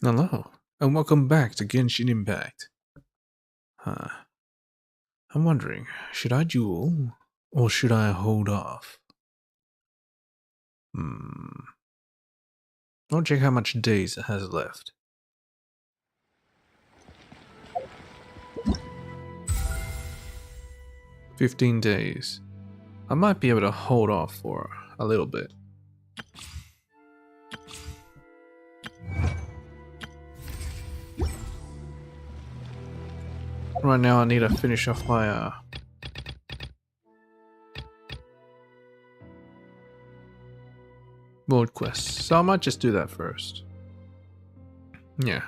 Hello, and welcome back to Genshin Impact. Huh. I'm wondering, should I duel, or should I hold off? I'll check how much days it has left. 15 days. I might be able to hold off for a little bit. Right now I need to finish off my world quests, so I might just do that first. Yeah.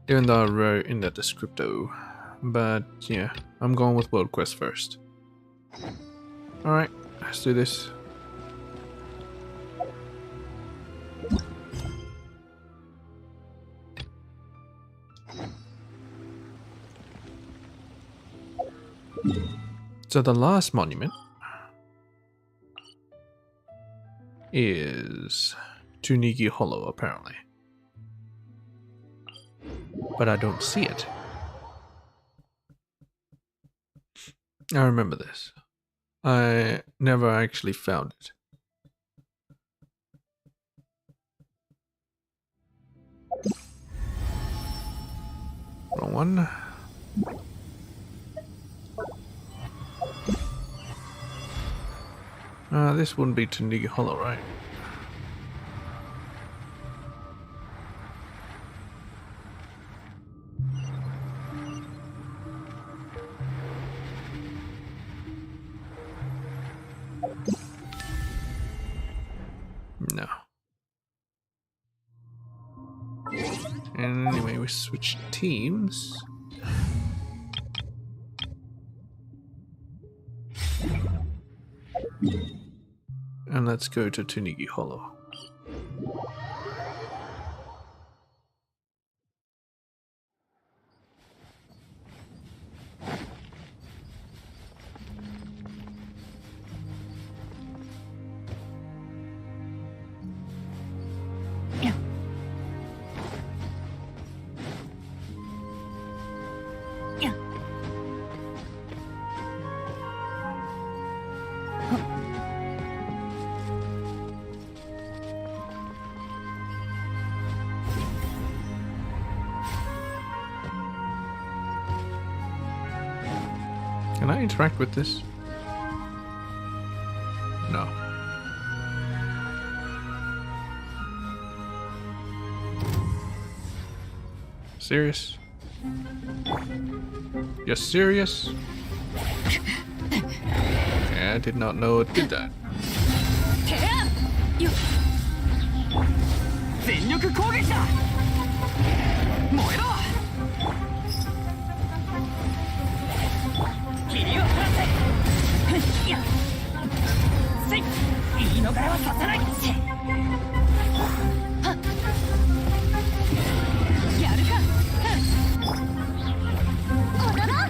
Even though I wrote in the descripto. But yeah, I'm going with world quest first. Alright, let's do this. So the last monument is Tunigi Hollow, apparently. But I don't see it. I remember this. I never actually found it. Wrong one. This wouldn't be Tunigi Hollow, right? No. And anyway, we switch teams. And let's go to Tunigi Hollow. Can I interact with this? No. Serious? You're serious? Okay, I did not know it did that. 全力攻撃だ燃えろ霧を晴らせやせい言い逃れはさせないやるか踊ろう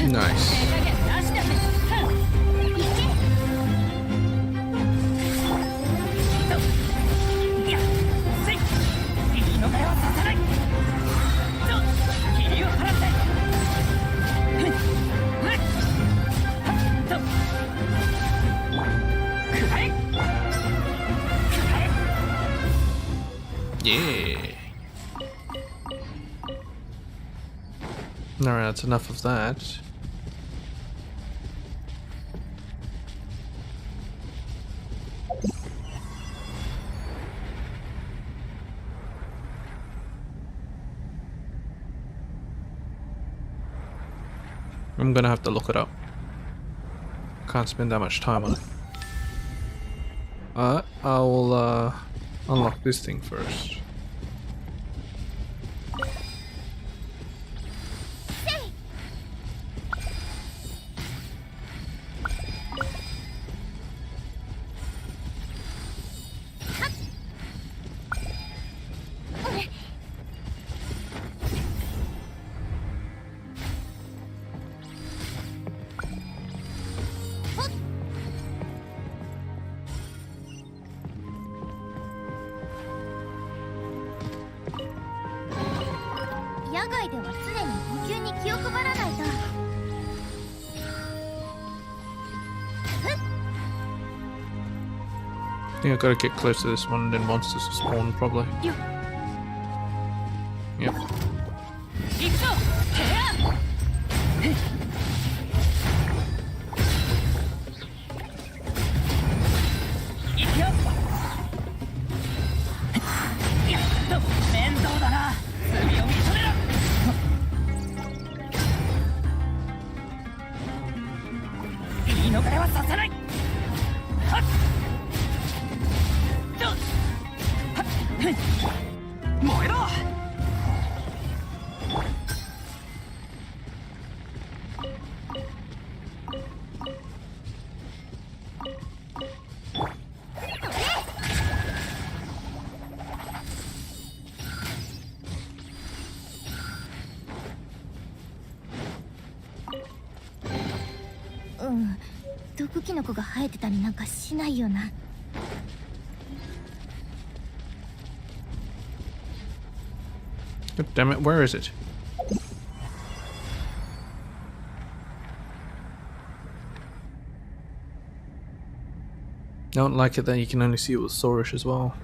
Nice. Yeah. Alright, that's enough of that. I'm gonna have to look it up. Can't spend that much time on it. I'll unlock this thing first. I think I gotta get close to this one and then monsters will spawn probably. Yep. God damn it, where is it? Don't like it that you can only see it with Saurish as well.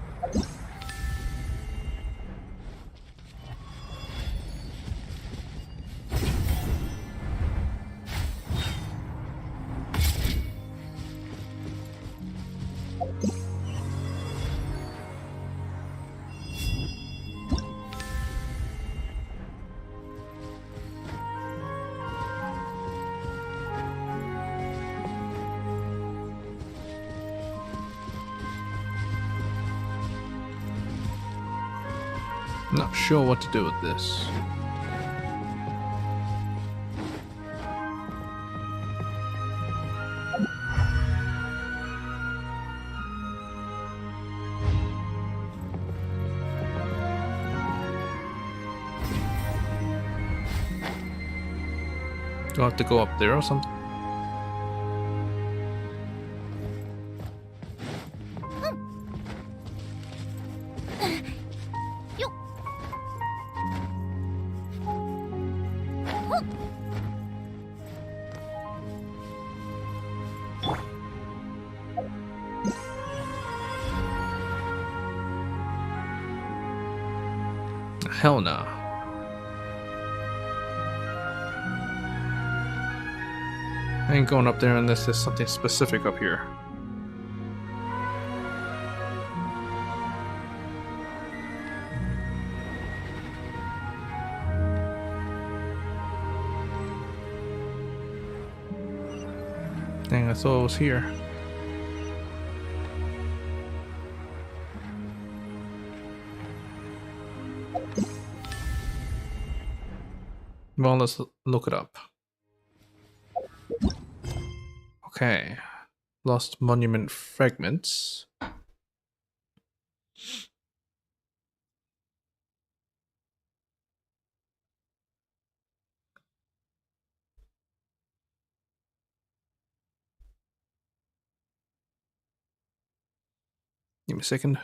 Not sure what to do with this. Do I have to go up there or something? Hell no. I ain't going up there unless there's something specific up here. Dang, I thought it was here. Well, let's look it up. Okay. Lost monument fragments. Give me a second.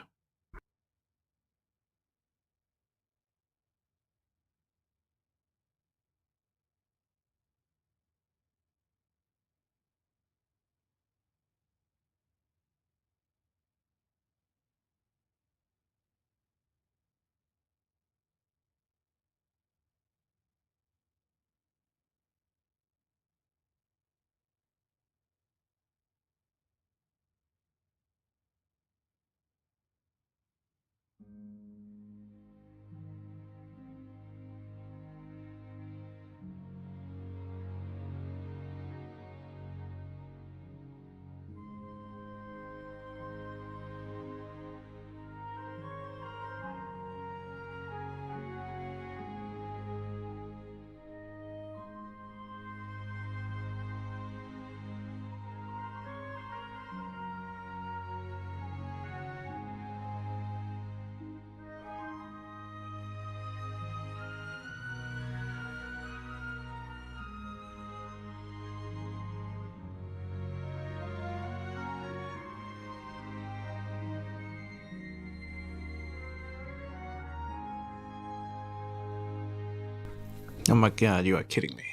Oh my god, you are kidding me.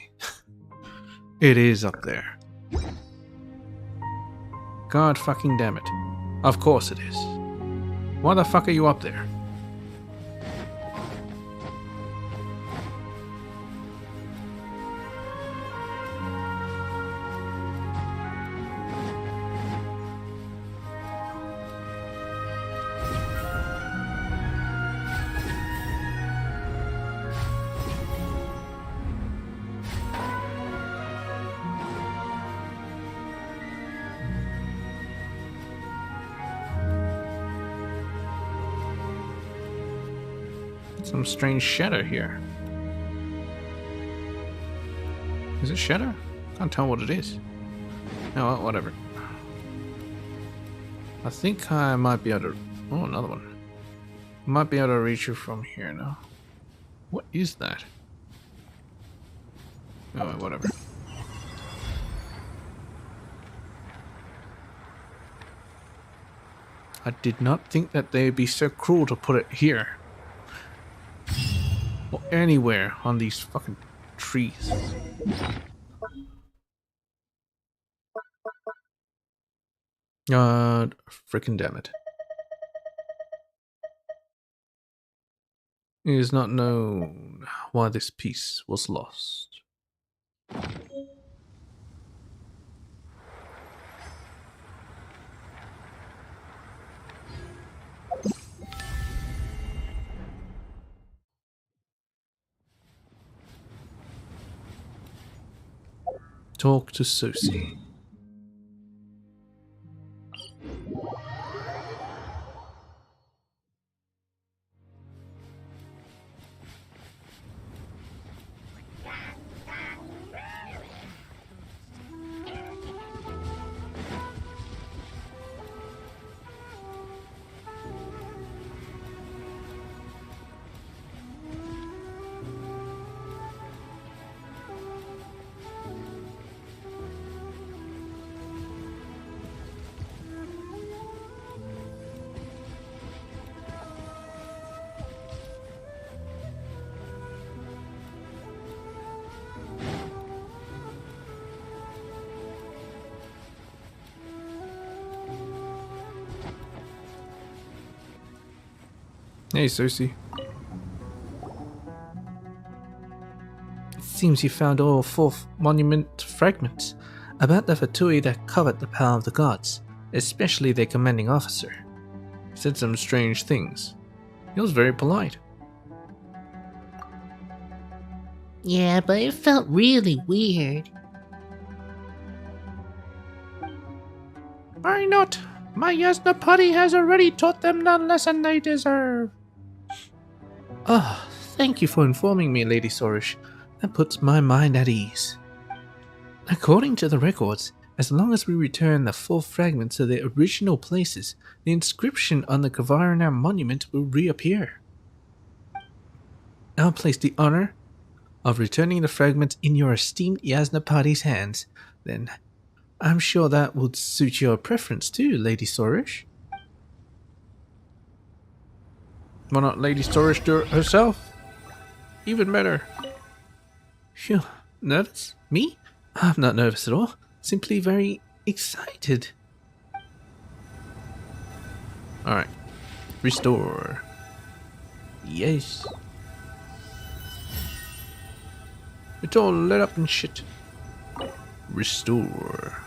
It is up there. God fucking damn it. Of course it is. Why the fuck are you up there? Some strange shadow here. Is it shadow? Can't tell what it is. Oh, well, whatever. I think I might be able to... Oh, another one. Might be able to reach you from here now. What is that? Oh, whatever. I did not think that they'd be so cruel to put it here. Or anywhere on these fucking trees. God freaking damn it. It is not known why this piece was lost. Talk to Susie. Hey, Susie. It seems you found all 4 monument fragments about the Fatui that covered the power of the gods, especially their commanding officer. He said some strange things. He was very polite. Yeah, but it felt really weird. Why not? My Yasnapati has already taught them the lesson they deserve. Ah, thank you for informing me, Lady Sorish. That puts my mind at ease. According to the records, as long as we return the 4 fragments to their original places, the inscription on the Kavarna monument will reappear. I'll place the honor of returning the fragments in your esteemed Yasnapati's hands, then. I'm sure that would suit your preference too, Lady Sorish. Why not Lady Sorish do it herself? Even better. Phew, nervous? Me? I'm not nervous at all. Simply very excited. Alright. Restore. Yes. It's all lit up and shit. Restore.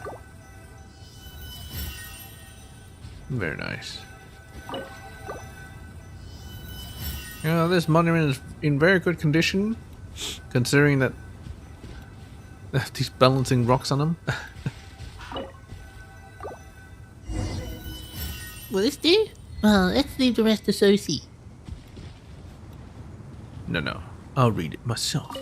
Very nice. Yeah, this monument is in very good condition, considering that they have these balancing rocks on them. Will this do? Well, let's leave the rest to Sophie. No, I'll read it myself.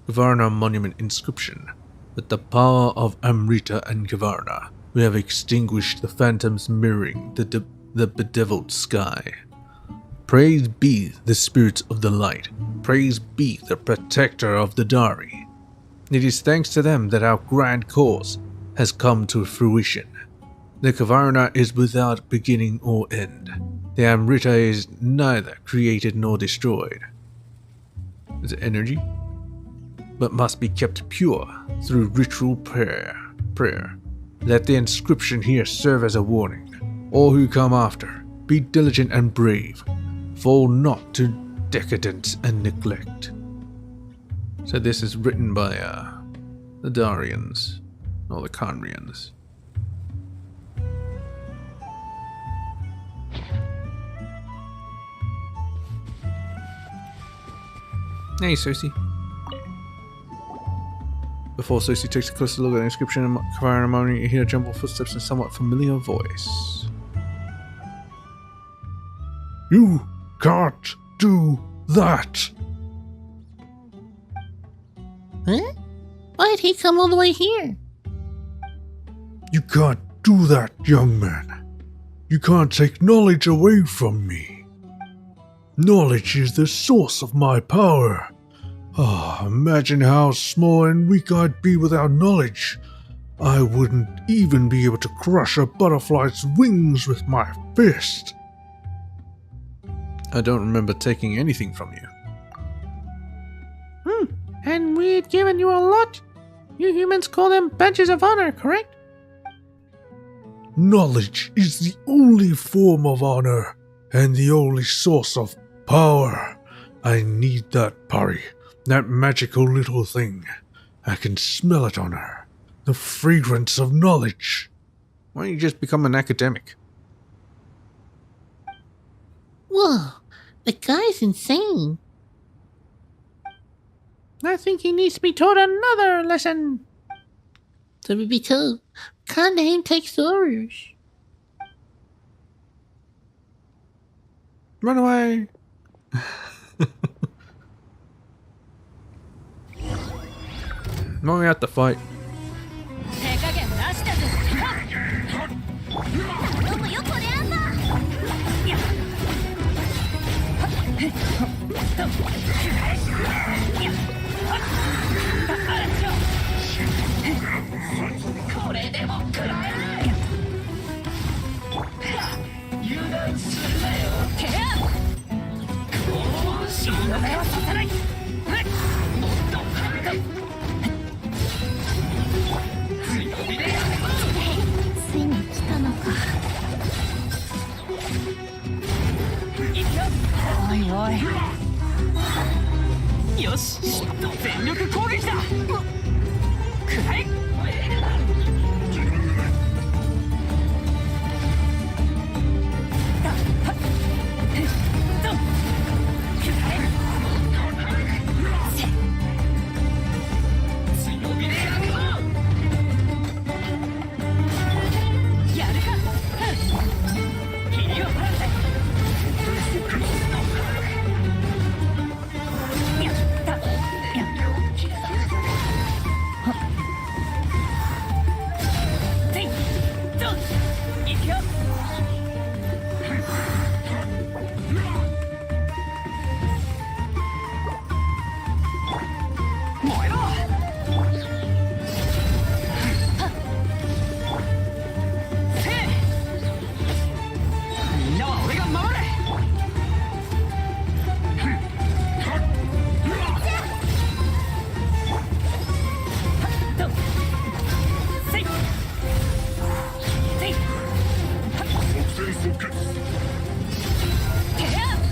Kavarna monument inscription. With the power of Amrita and Kavarna, we have extinguished the phantoms mirroring the bedeviled sky. Praise be the spirits of the light. Praise be the protector of the Dari. It is thanks to them that our grand cause has come to fruition. The Kavarna is without beginning or end. The Amrita is neither created nor destroyed. Is it energy? but must be kept pure through ritual prayer. Let the inscription here serve as a warning. All who come after, be diligent and brave. Fall not to decadence and neglect. So this is written by the Darians, or the Conrians. Hey, Cersei. Before Cersei takes a closer look at the inscription and fire a moment, you hear jumbled footsteps and a somewhat familiar voice. You can't do that! Huh? Why'd he come all the way here? You can't do that, young man. You can't take knowledge away from me. Knowledge is the source of my power. Imagine how small and weak I'd be without knowledge. I wouldn't even be able to crush a butterfly's wings with my fist. I don't remember taking anything from you. And we'd given you a lot? You humans call them badges of honor, correct? Knowledge is the only form of honor and the only source of power. I need that Pari, that magical little thing. I can smell it on her. The fragrance of knowledge. Why don't you just become an academic? Whoa, the guy's insane. I think he needs to be taught another lesson. To be told, can't name takes orders. Run away! Now we have to fight. 手加減なしだぜ。頼むよこれあんだ。やっ。これでも食らえ。油断するなよ。けや。死に逃れはさせない。ついに来たのか。おいおい。よし、全力攻撃だ。くらえ。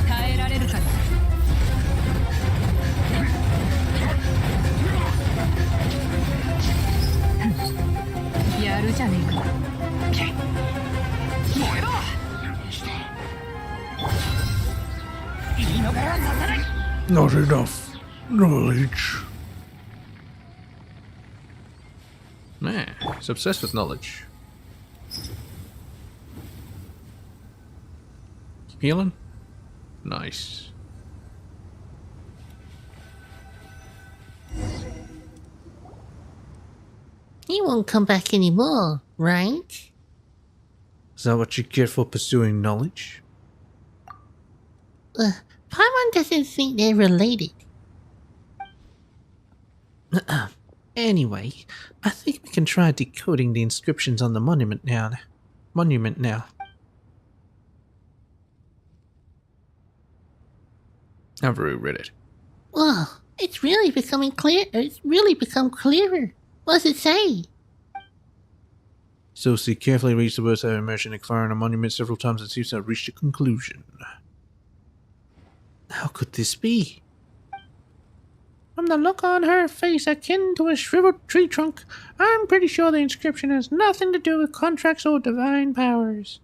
耐えられるかな。やるじゃねえか。燃えろ。言い逃れはさせない。 Not enough knowledge. Man, he's obsessed with knowledge. Keep healing? Nice. He won't come back anymore, right? Is that what you get for pursuing knowledge? Paimon doesn't think they're related. Anyway, I think we can try decoding the inscriptions on the monument now. I've already read it. Whoa, It's really becoming clear. It's really become clearer. What does it say? Sophie carefully reads the words that emerged in the fire on a monument several times and seems to have reached a conclusion. How could this be? From the look on her face akin to a shriveled tree trunk, I'm pretty sure the inscription has nothing to do with contracts or divine powers.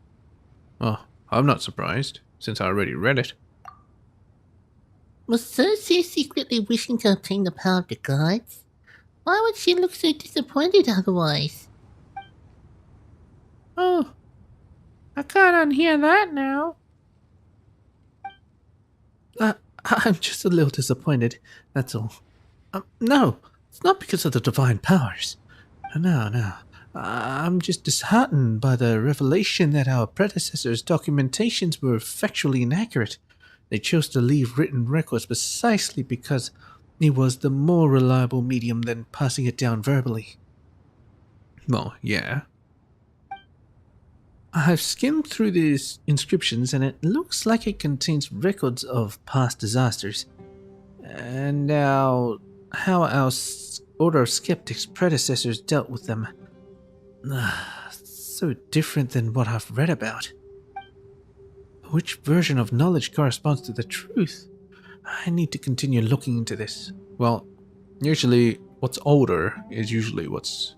Oh, I'm not surprised, since I already read it. Was Cersei secretly wishing to obtain the power of the gods? Why would she look so disappointed otherwise? Oh, I can't unhear that now. I'm just a little disappointed, that's all. No, it's not because of the divine powers. No. I'm just disheartened by the revelation that our predecessors' documentations were factually inaccurate. They chose to leave written records precisely because it was the more reliable medium than passing it down verbally. Well, yeah. I've skimmed through these inscriptions and it looks like it contains records of past disasters. And how our Order of Skeptics' predecessors dealt with them. So different than what I've read about. Which version of knowledge corresponds to the truth? I need to continue looking into this. Well, usually what's older is usually what's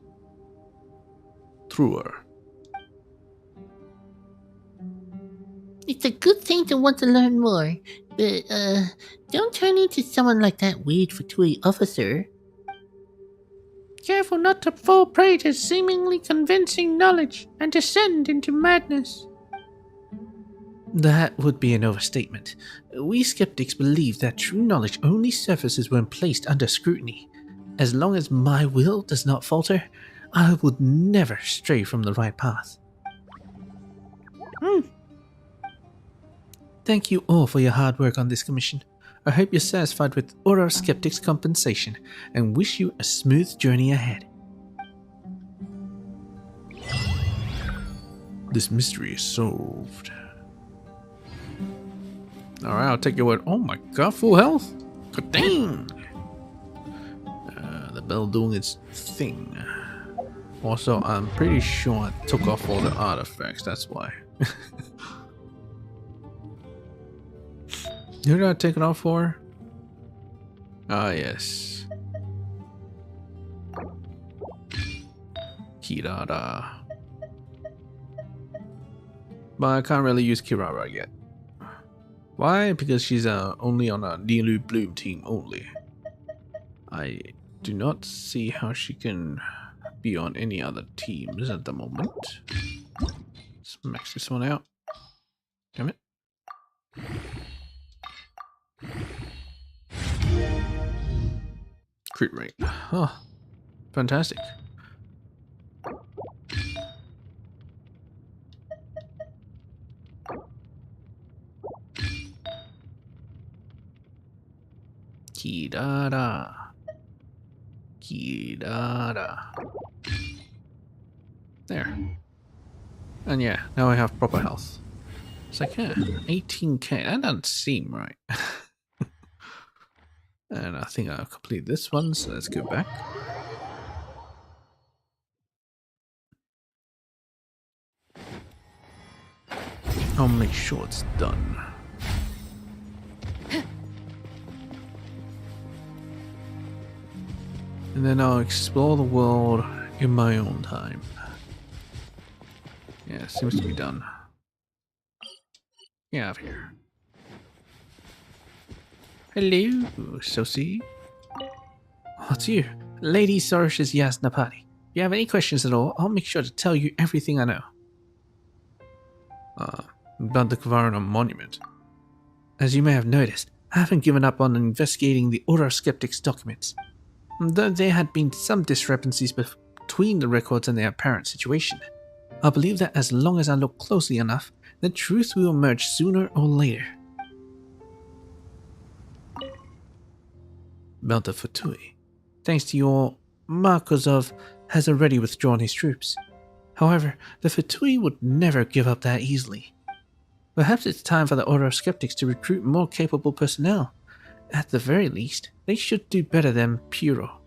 truer. It's a good thing to want to learn more, but, don't turn into someone like that weird V3 officer. Careful not to fall prey to seemingly convincing knowledge and descend into madness. That would be an overstatement. We skeptics believe that true knowledge only surfaces when placed under scrutiny. As long as my will does not falter, I would never stray from the right path. Thank you all for your hard work on this commission. I hope you're satisfied with Order of Skeptics' compensation and wish you a smooth journey ahead. This mystery is solved. Alright, I'll take your word. Oh my god, full health? God dang! The bell doing its thing. Also, I'm pretty sure I took off all the artifacts, that's why. Who did I take it off for? Ah, yes. Kirara. But I can't really use Kirara yet. Why? Because she's only on a Nilu Bloom team only. I do not see how she can be on any other teams at the moment. Let's max this one out. Damn it. Crit rate. Oh, fantastic. Kirara. There. And yeah, now I have proper health. It's like, yeah, 18k. That doesn't seem right. And I think I'll complete this one, so let's go back. I'll make sure it's done. And then I'll explore the world in my own time. Yeah, seems to be done. Get out of here. Hello, Sophie. Oh, it's you, Lady Sorish's Yasnapati. If you have any questions at all, I'll make sure to tell you everything I know. About the Kvarna monument. As you may have noticed, I haven't given up on investigating the Order of Skeptics documents. Though there had been some discrepancies between the records and their apparent situation, I believe that as long as I look closely enough, the truth will emerge sooner or later. About the Fatui. Thanks to your Markozov has already withdrawn his troops. However, the Fatui would never give up that easily. Perhaps it's time for the Order of Skeptics to recruit more capable personnel. At the very least, they should do better than Puro.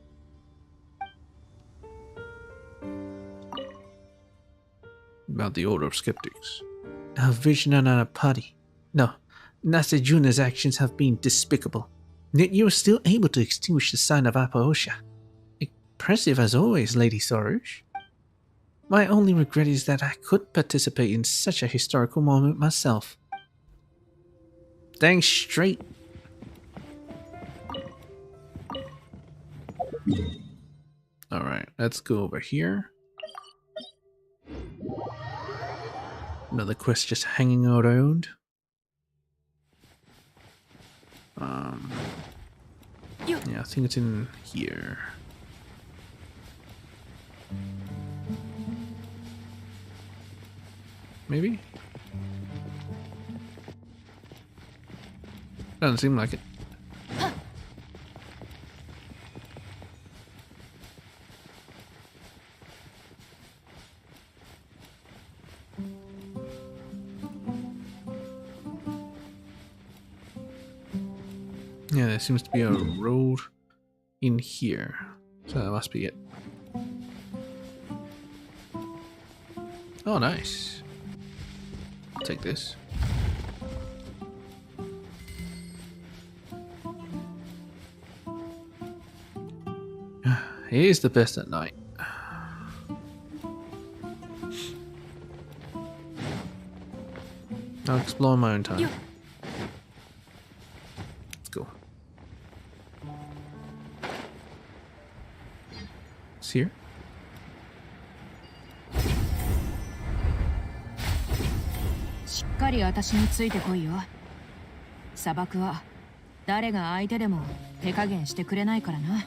About the Order of Skeptics. A vision and a party. No, Nasejuna's actions have been despicable. Yet you are still able to extinguish the sign of Apaosha. Impressive as always, Lady Sorush. My only regret is that I couldn't participate in such a historical moment myself. Dang straight. Alright, let's go over here. Another quest just hanging around. Yeah, I think it's in here. Maybe? Doesn't seem like it. Yeah, there seems to be a road in here. So that must be it. Oh, nice. I'll take this. He is the best at night. I'll explore my own time. Let's go. It's here.しっかり私についてこいよ。砂漠は誰が相手でも手加減してくれないからな。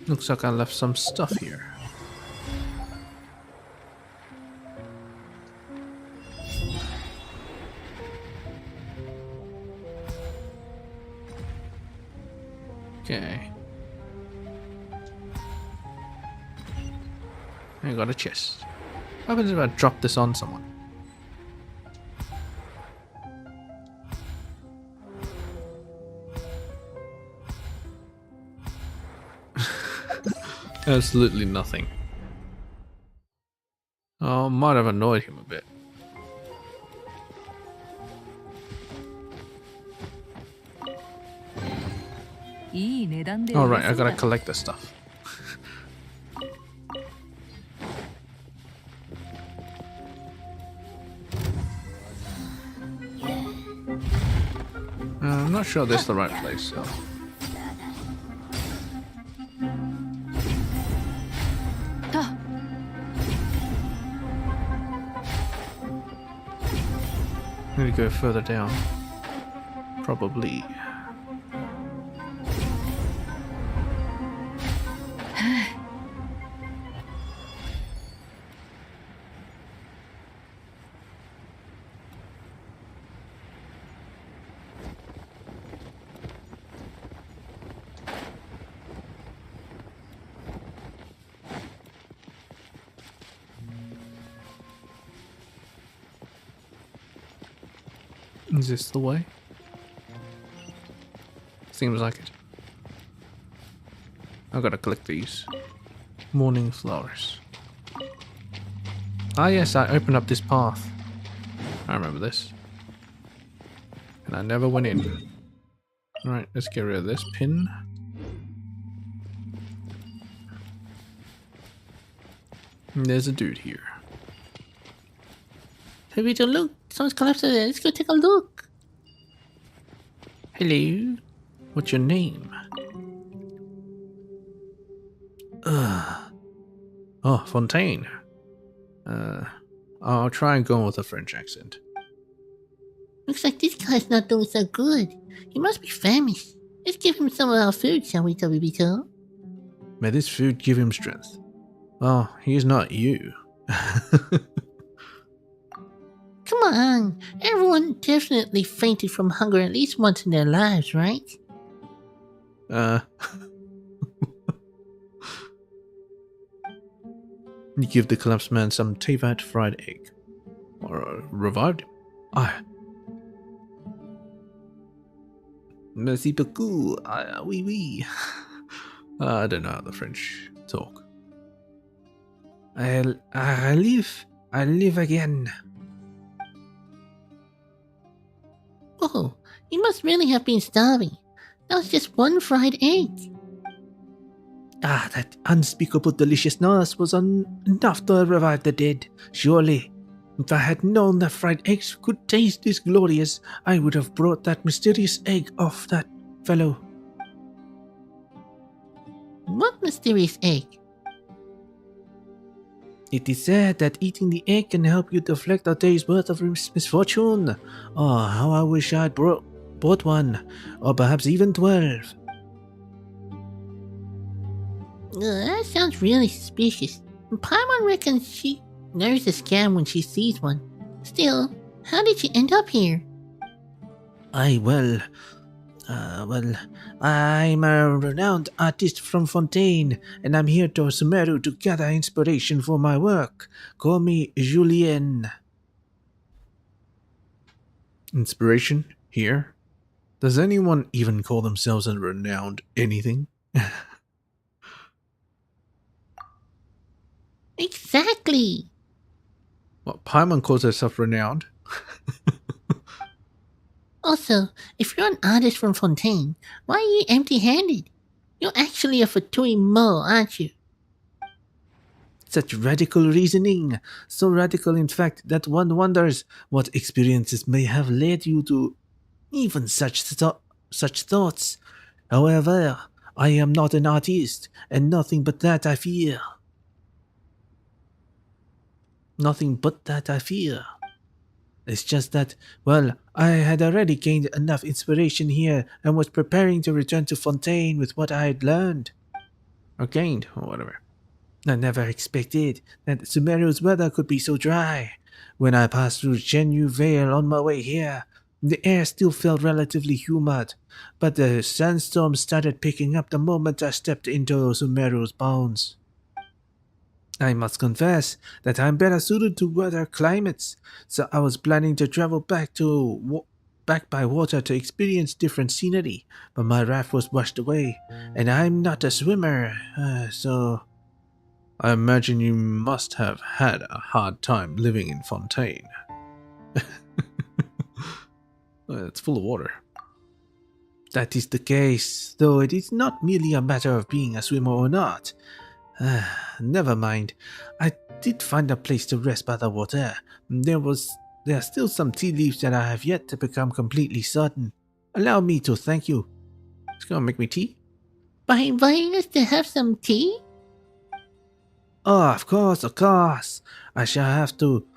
Looks like I left some stuff here. Okay. I got a chest. What happens if I drop this on someone? Absolutely nothing. Oh, might have annoyed him a bit. Alright, I gotta collect the stuff. I'm not sure this is the right place, so. Need to go further down. Probably. Is this the way? Seems like it. I gotta collect these. Morning flowers. Ah yes, I opened up this path. I remember this. And I never went in. Alright, let's get rid of this pin. And there's a dude here. Hey, we don't look. Someone's collapsed over there. Let's go take a look. Hello. What's your name? Oh, Fontaine. I'll try and go on with a French accent. Looks like this guy's not doing so good. He must be famished. Let's give him some of our food, shall we, WBTO? May this food give him strength. Oh, he is not you. Come on. Everyone definitely fainted from hunger at least once in their lives, right? You give the collapsed man some Tevat fried egg. Or revived him. Ah. Merci beaucoup. Oui, oui. I don't know how the French talk. I live again. Oh, you must really have been starving. That was just one fried egg. Ah, that unspeakable deliciousness was enough to revive the dead, surely. If I had known that fried eggs could taste this glorious, I would have brought that mysterious egg off that fellow. What mysterious egg? It is said that eating the egg can help you deflect a day's worth of misfortune. Oh, how I wish I'd bought one, or perhaps even 12. That sounds really suspicious. Paimon reckons she knows a scam when she sees one. Still, how did she end up here? Well, I'm a renowned artist from Fontaine, and I'm here to Sumeru to gather inspiration for my work. Call me Julien. Inspiration? Here? Does anyone even call themselves a renowned anything? Exactly! Well, Paimon calls herself renowned. Also, if you're an artist from Fontaine, why are you empty-handed? You're actually a Fatui Mo, aren't you? Such radical reasoning. So radical, in fact, that one wonders what experiences may have led you to even such thoughts. However, I am not an artist, and nothing but that I fear. Nothing but that I fear. It's just that, well, I had already gained enough inspiration here and was preparing to return to Fontaine with what I had learned. Or gained, or whatever. I never expected that Sumeru's weather could be so dry. When I passed through Zhenyu Vale on my way here, the air still felt relatively humid, but the sandstorm started picking up the moment I stepped into Sumeru's bounds. I must confess that I'm better suited to weather climates, so I was planning to travel back by water to experience different scenery, but my raft was washed away, and I'm not a swimmer, so... I imagine you must have had a hard time living in Fontaine. It's full of water. That is the case, though it is not merely a matter of being a swimmer or not. Never mind. I did find a place to rest by the water. There are still some tea leaves that I have yet to become completely certain. Allow me to thank you. It's gonna make me tea? By inviting us to have some tea? Oh, of course. I shall have to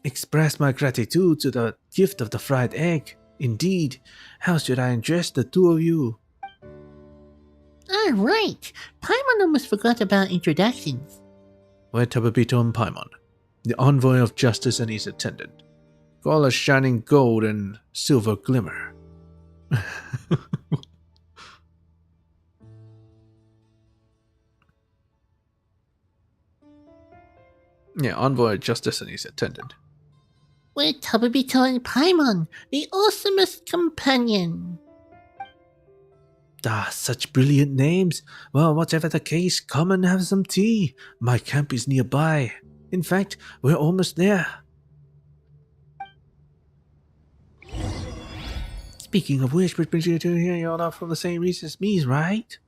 express my gratitude to the gift of the fried egg. Indeed. How should I address the two of you? Right. Paimon almost forgot about introductions. We're Tababito and Paimon, the envoy of justice and his attendant. Call us shining gold and silver glimmer. Yeah, envoy of justice and his attendant. We're Tababito and Paimon, the awesomest companion. Ah, such brilliant names. Well, whatever the case, come and have some tea. My camp is nearby. In fact, we're almost there. Speaking of which brings you to here, you're not from the same region as me, right?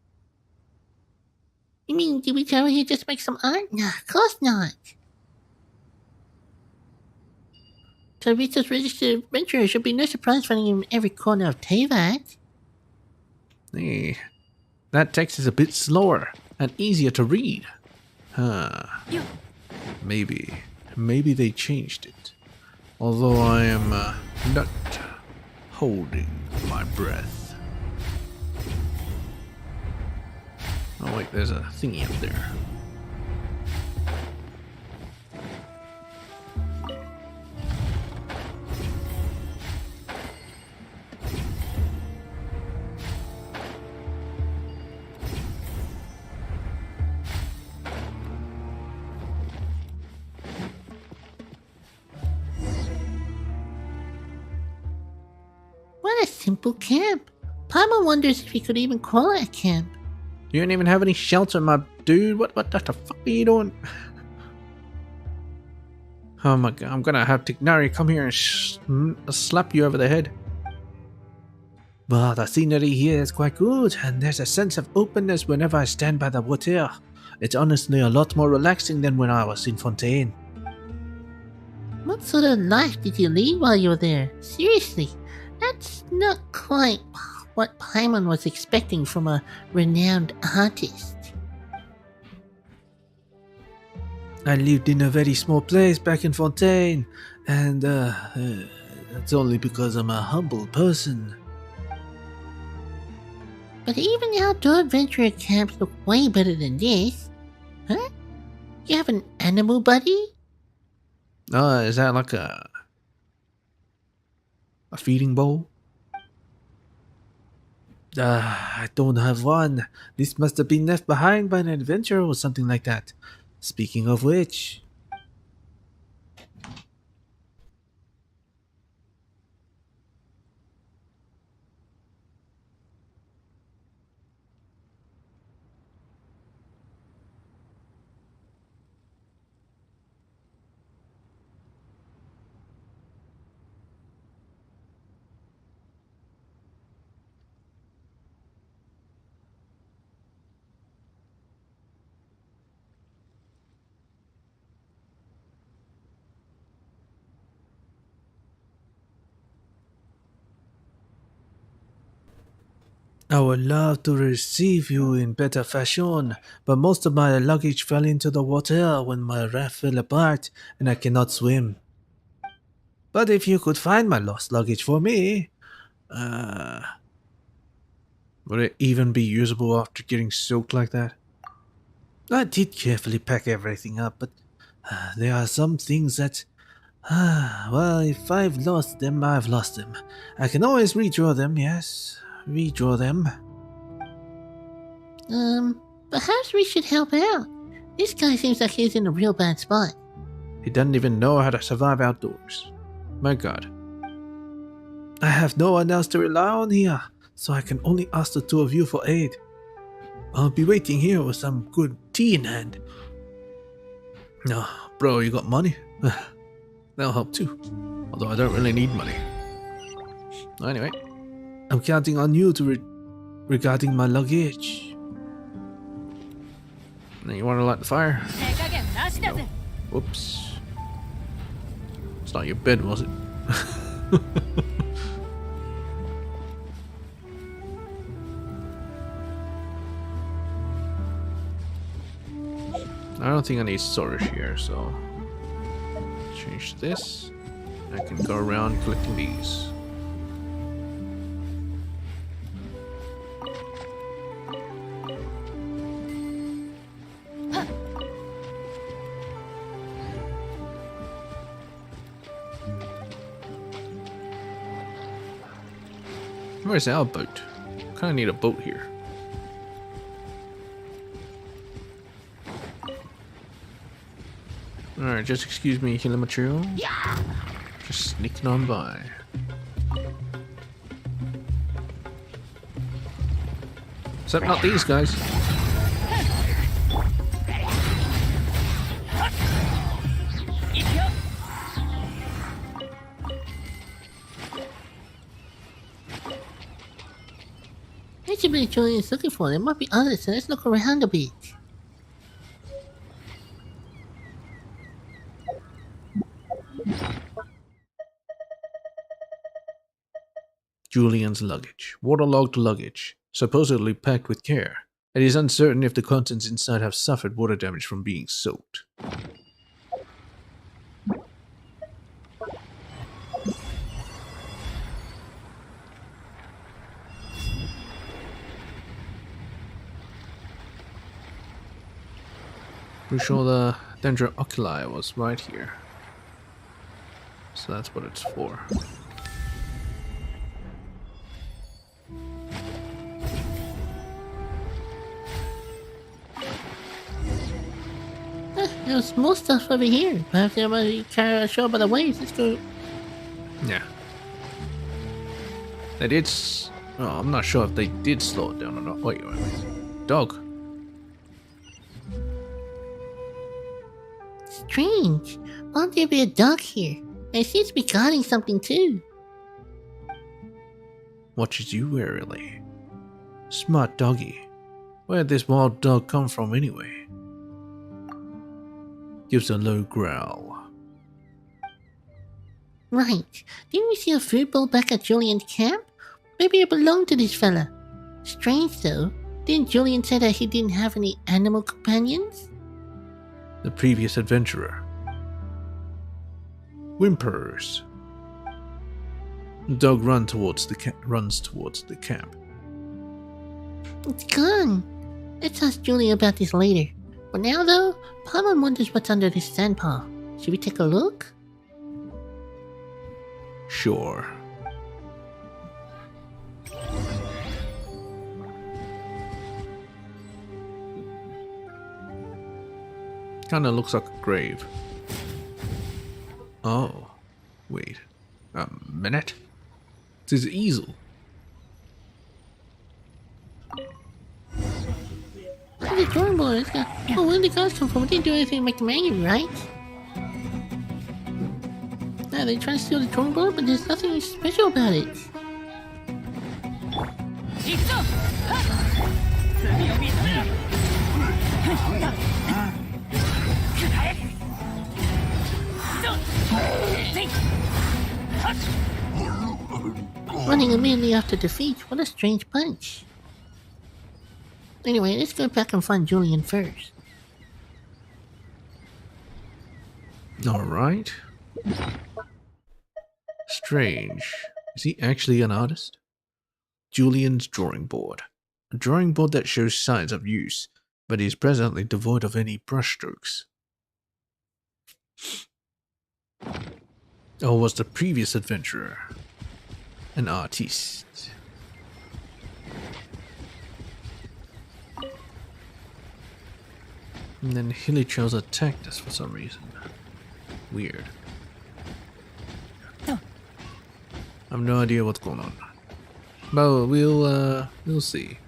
You mean, did we travel here just to make some art? Nah, of course not. Tabito's registered adventurer should be no surprise finding him in every corner of Tevat. Hey, that text is a bit slower and easier to read. Maybe they changed it. Although I am not holding my breath. Oh wait, there's a thingy up there. simple camp. Paimon wonders if he could even call it a camp. You don't even have any shelter, my dude. What the fuck are you doing? Oh my god, I'm gonna have Tignari come here and slap you over the head. Well, the scenery here is quite good, and there's a sense of openness whenever I stand by the water. It's honestly a lot more relaxing than when I was in Fontaine. What sort of life did you lead while you were there? Seriously, that's not quite what Paimon was expecting from a renowned artist. I lived in a very small place back in Fontaine, and that's only because I'm a humble person. But even outdoor adventure camps look way better than this. Huh? You have an animal buddy? Oh, is that like a feeding bowl? I don't have one. This must have been left behind by an adventurer or something like that. Speaking of which... I would love to receive you in better fashion, but most of my luggage fell into the water when my raft fell apart and I cannot swim. But if you could find my lost luggage for me, would it even be usable after getting soaked like that? I did carefully pack everything up, but there are some things that... well, if I've lost them, I've lost them. I can always redraw them, yes. Redraw them. Perhaps we should help out. This guy seems like he's in a real bad spot. He doesn't even know how to survive outdoors. My god. I have no one else to rely on here, so I can only ask the two of you for aid. I'll be waiting here with some good tea in hand. No, bro, you got money? That'll help too. Although I don't really need money. Anyway, I'm counting on you regarding my luggage. Now you want to light the fire? No. Whoops. It's not your bed, was it? I don't think I need storage here, so change this. I can go around collecting these. Where's our boat? Kinda need a boat here. Alright, just excuse me, Hilamacho. Just sneaking on by. Except not these guys. I should be Julian is looking for. There might be others, so let's look around a bit. Julian's luggage. Waterlogged luggage. Supposedly packed with care. It is uncertain if the contents inside have suffered water damage from being soaked. Pretty sure the Dendra oculi was right here. So that's what it's for. There's more stuff over here. Perhaps there might be show by the waves. Let's go. Yeah. They did. Oh, I'm not sure if they did slow it down or not. Wait. Dog. Strange. Why would there be a dog here? It seems to be guarding something too. Watches you warily. Smart doggy. Where'd this wild dog come from anyway? Gives a low growl. Right. Didn't we see a food bowl back at Julian's camp? Maybe it belonged to this fella. Strange though. Didn't Julian say that he didn't have any animal companions? The previous adventurer. Whimpers. The dog runs towards the camp. It's gone. Let's ask Julian about this later. For now though, Paimon wonders what's under this sandpile. Should we take a look? Sure. Kinda looks like a grave. Oh, wait. A minute? It's his easel. Look at the drawing board. Oh, where did the guys come from? It didn't do anything to make them angry, right? Yeah, they try to steal the drawing board, but there's nothing special about it. Running immediately after defeat, what a strange punch. Anyway, let's go back and find Julian first. Alright. Strange. Is he actually an artist? Julian's drawing board. A drawing board that shows signs of use, but is presently devoid of any brushstrokes. Or was the previous adventurer an artiste? And then Hilichurls attacked us for some reason. Weird. I have no idea what's going on. But we'll see.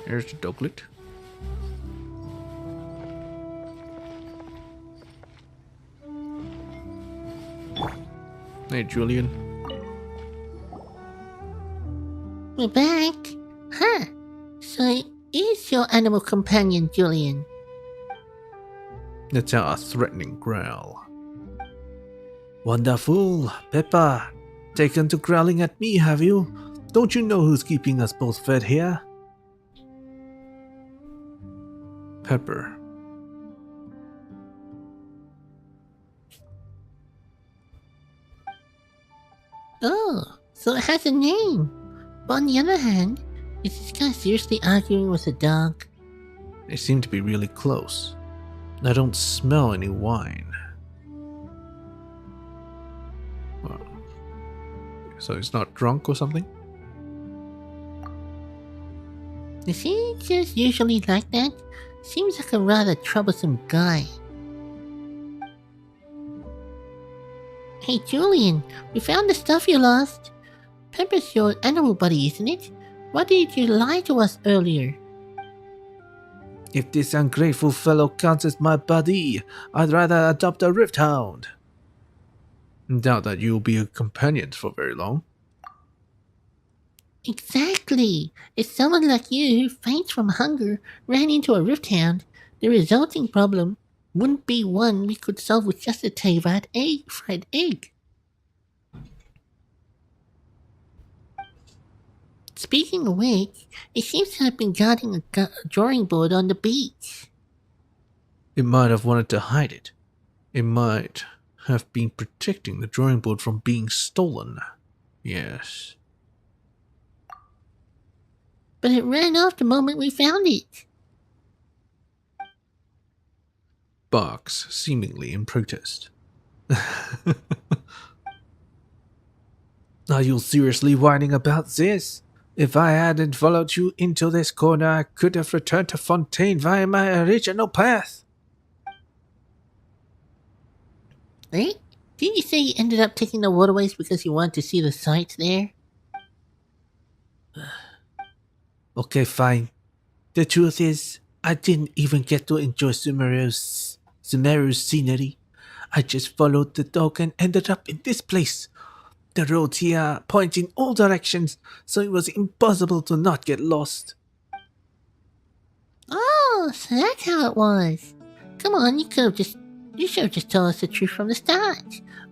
Here's the doglet. Hey, Julian. We're back. Huh. So it is your animal companion, Julian. Let's out a threatening growl. Wonderful, Peppa. Taken to growling at me, have you? Don't you know who's keeping us both fed here? Pepper. Oh, so it has a name. But on the other hand, is this guy seriously arguing with a dog? They seem to be really close. I don't smell any wine. Well, so he's not drunk or something? Is he just usually like that? Seems like a rather troublesome guy. Hey Julian, we found the stuff you lost. Pepper's your animal buddy, isn't it? Why did you lie to us earlier? If this ungrateful fellow counts as my buddy, I'd rather adopt a rift hound. Doubt that you'll be companions for very long. Exactly. If someone like you who faints from hunger ran into a rift hound, the resulting problem wouldn't be one we could solve with just a Teyvat fried egg. Speaking of which, it seems to have been guarding a drawing board on the beach. It might have wanted to hide it. It might have been protecting the drawing board from being stolen. Yes. But it ran off the moment we found it. Barks, seemingly in protest. Are you seriously whining about this? If I hadn't followed you into this corner, I could have returned to Fontaine via my original path. Eh? Didn't you say you ended up taking the waterways because you wanted to see the sights there? Okay, fine. The truth is, I didn't even get to enjoy Sumeru's scenery. I just followed the dog and ended up in this place. The roads here point in all directions, so it was impossible to not get lost. Oh, so that's how it was. Come on, you should have just told us the truth from the start.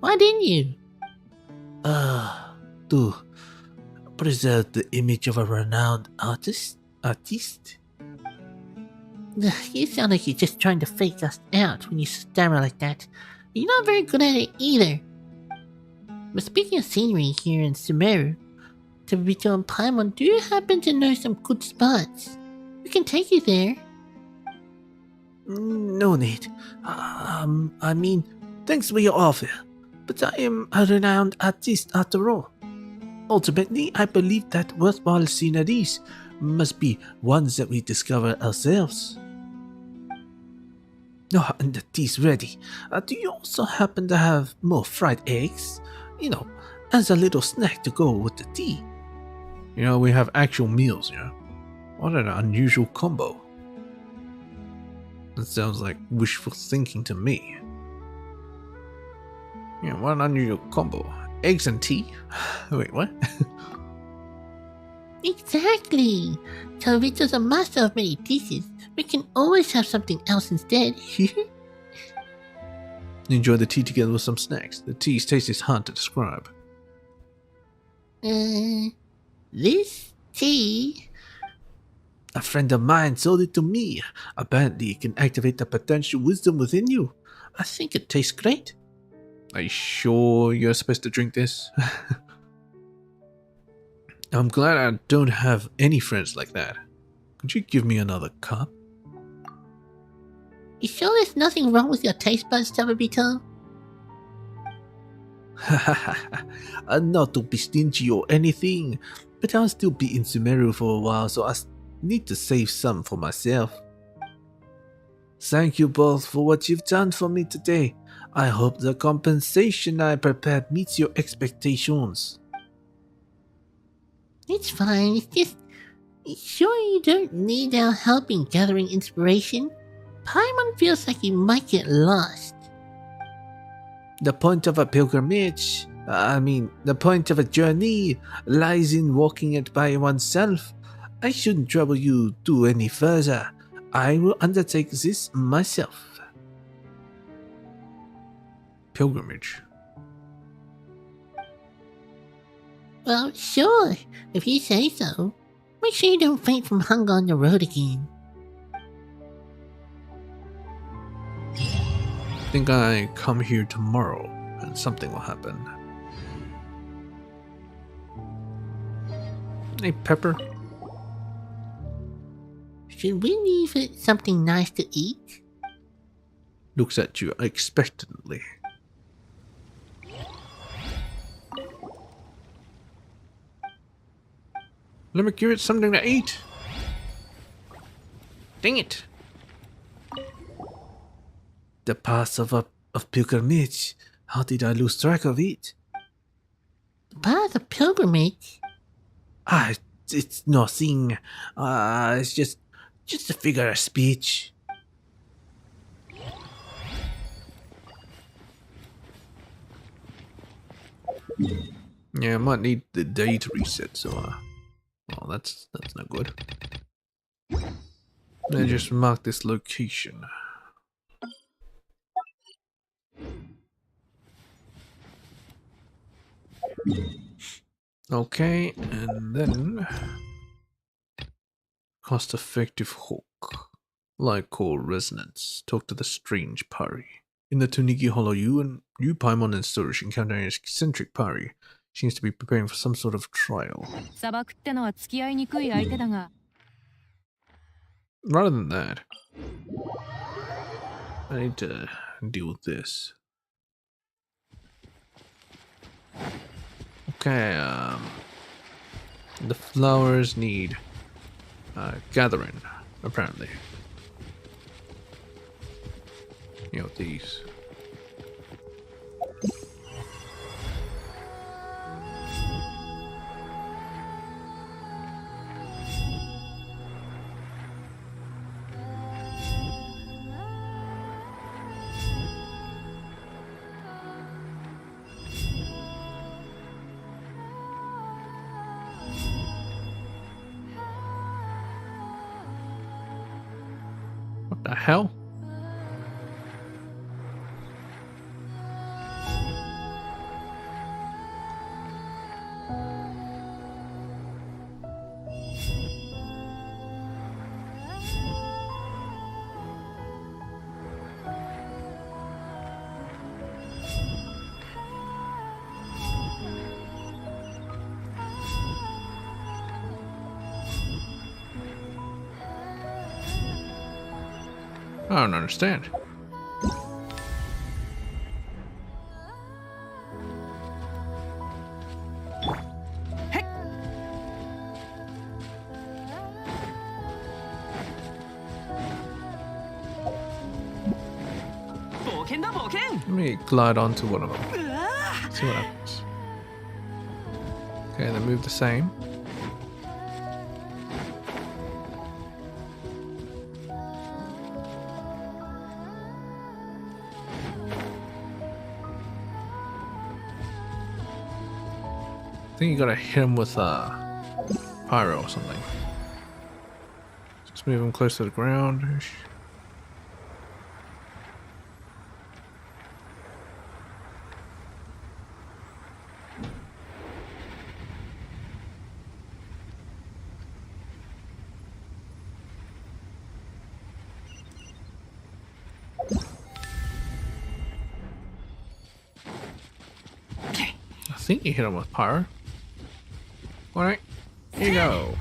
Why didn't you? To preserve the image of a renowned artist? Ugh, you sound like you're just trying to fake us out when you stammer like that. You're not very good at it either. But speaking of scenery here in Sumeru, Tabito and Paimon, do you happen to know some good spots? We can take you there. No need. I mean, thanks for your offer, but I am a renowned artist after all. Ultimately, I believe that worthwhile sceneries must be ones that we discover ourselves. Oh, and the tea's ready. Do you also happen to have more fried eggs? You know, as a little snack to go with the tea. You know, we have actual meals, you know. What an unusual combo. That sounds like wishful thinking to me. Yeah, what an unusual combo. Eggs and tea? Wait, what? Exactly. Tabito's a master of many dishes. We can always have something else instead. Enjoy the tea together with some snacks. The tea's taste is hard to describe. This tea? A friend of mine sold it to me. Apparently, it can activate the potential wisdom within you. I think it tastes great. Are you sure you're supposed to drink this? I'm glad I don't have any friends like that. Could you give me another cup? You sure there's nothing wrong with your taste buds, Tabito? Not to be stingy or anything, but I'll still be in Sumeru for a while, so I need to save some for myself. Thank you both for what you've done for me today. I hope the compensation I prepared meets your expectations. It's fine, it's just... Sure you don't need our help in gathering inspiration? Paimon feels like he might get lost. The point of a pilgrimage, the point of a journey, lies in walking it by oneself. I shouldn't trouble you too any further. I will undertake this myself. Pilgrimage. Well, sure, if you say so. Make sure you don't faint from hunger on the road again. I think I come here tomorrow and something will happen. Hey, Pepper. Should we leave it something nice to eat? Looks at you expectantly. Let me give it something to eat. Dang it. The path of pilgrimage. How did I lose track of it? The path of pilgrimage? It's nothing. It's just a figure of speech. Yeah, I might need the day to reset, so well, that's not good. Then just mark this location. Okay, and then cost-effective hook. Like core resonance. Talk to the strange parry. In the Tuniki Hollow, you, Paimon, and Surish encounter an eccentric parry. Seems to be preparing for some sort of trial. 砂漠ってのは付き合いにくい相手だが Rather than that, I need to deal with this. Okay, the flowers need gathering, apparently. You know, these. The hell? I don't understand. Let me glide onto one of them. See what happens. Okay, they move the same. I think you gotta hit him with pyro or something. Just move him close to the ground. I think you hit him with pyro. Alright, here you go.